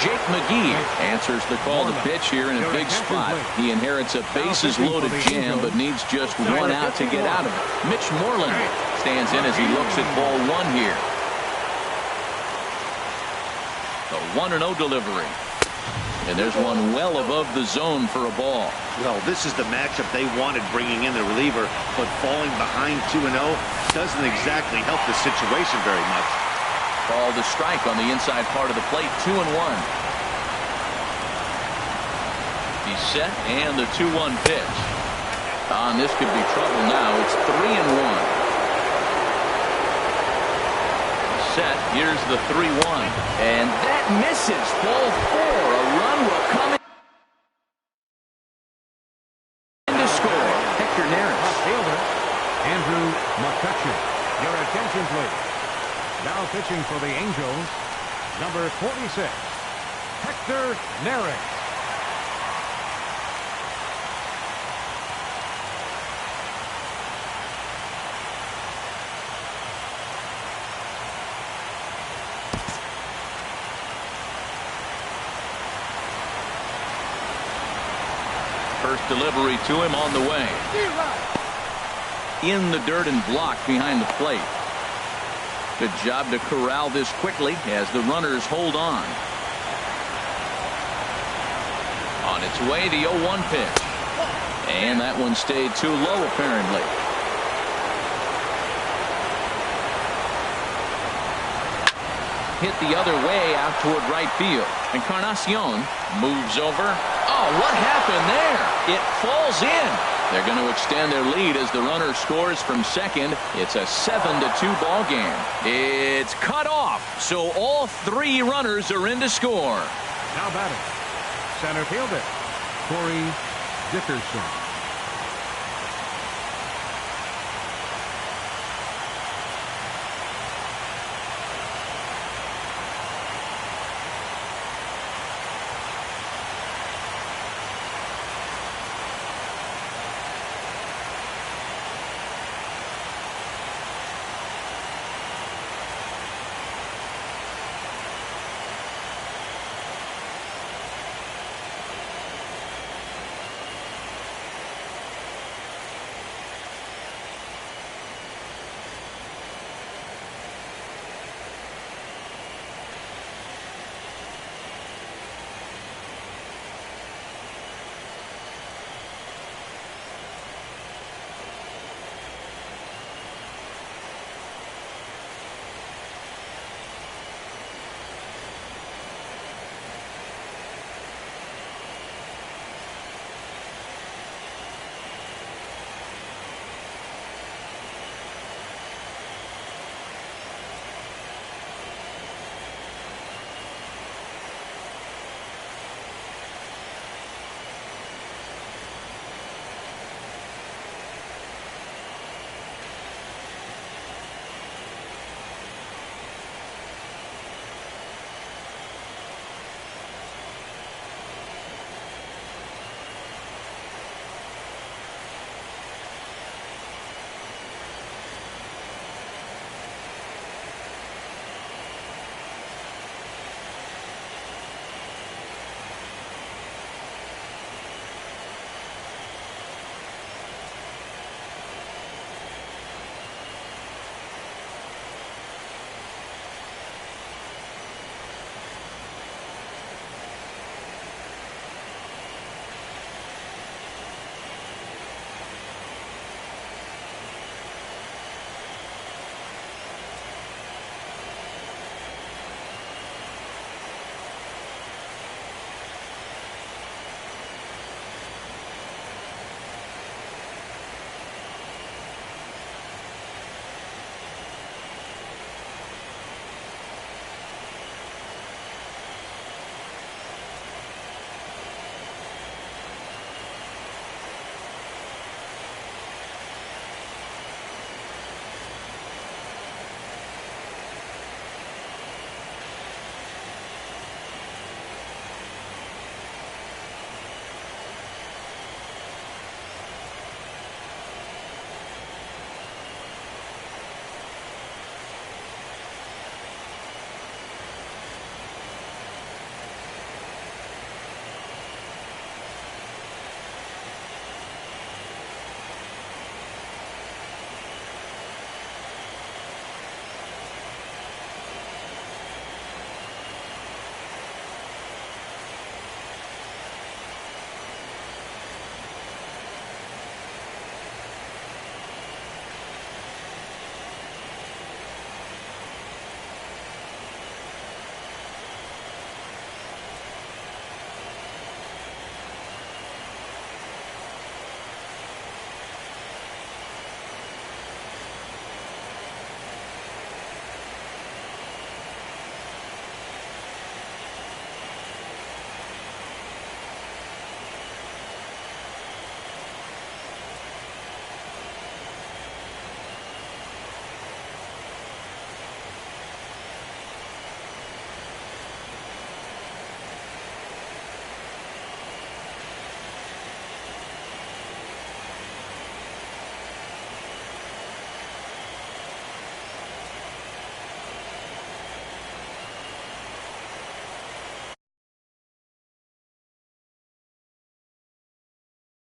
Jake McGee answers the call to pitch here in a big spot. He inherits a bases-loaded jam, but needs just one out to get out of it. Mitch Moreland stands in as he looks at ball 1 here. A 1-0 delivery. And there's one well above the zone for a ball. Well, this is the matchup they wanted, bringing in the reliever, but falling behind 2-0 doesn't exactly help the situation very much. Called a strike on the inside part of the plate. 2-1. He's set, and the 2-1 pitch. And this could be trouble now. It's 3-1. Set. Here's the 3-1. And that misses. Ball 4. A run will come in to score. Hector Neris. Fielder, Andrew McCutcheon. Your attention, please. Now pitching for the Angels, number 46, Hector Neris. First delivery to him on the way. In the dirt and blocked behind the plate. Good job to corral this quickly as the runners hold on. On its way, the 0-1 pitch. And that one stayed too low, apparently. Hit the other way out toward right field. Encarnacion moves over. Oh, what happened there? It falls in. They're going to extend their lead as the runner scores from second. It's a 7-2 ball game. It's cut off, so all 3 runners are in to score. Now batting, center fielder Corey Dickerson.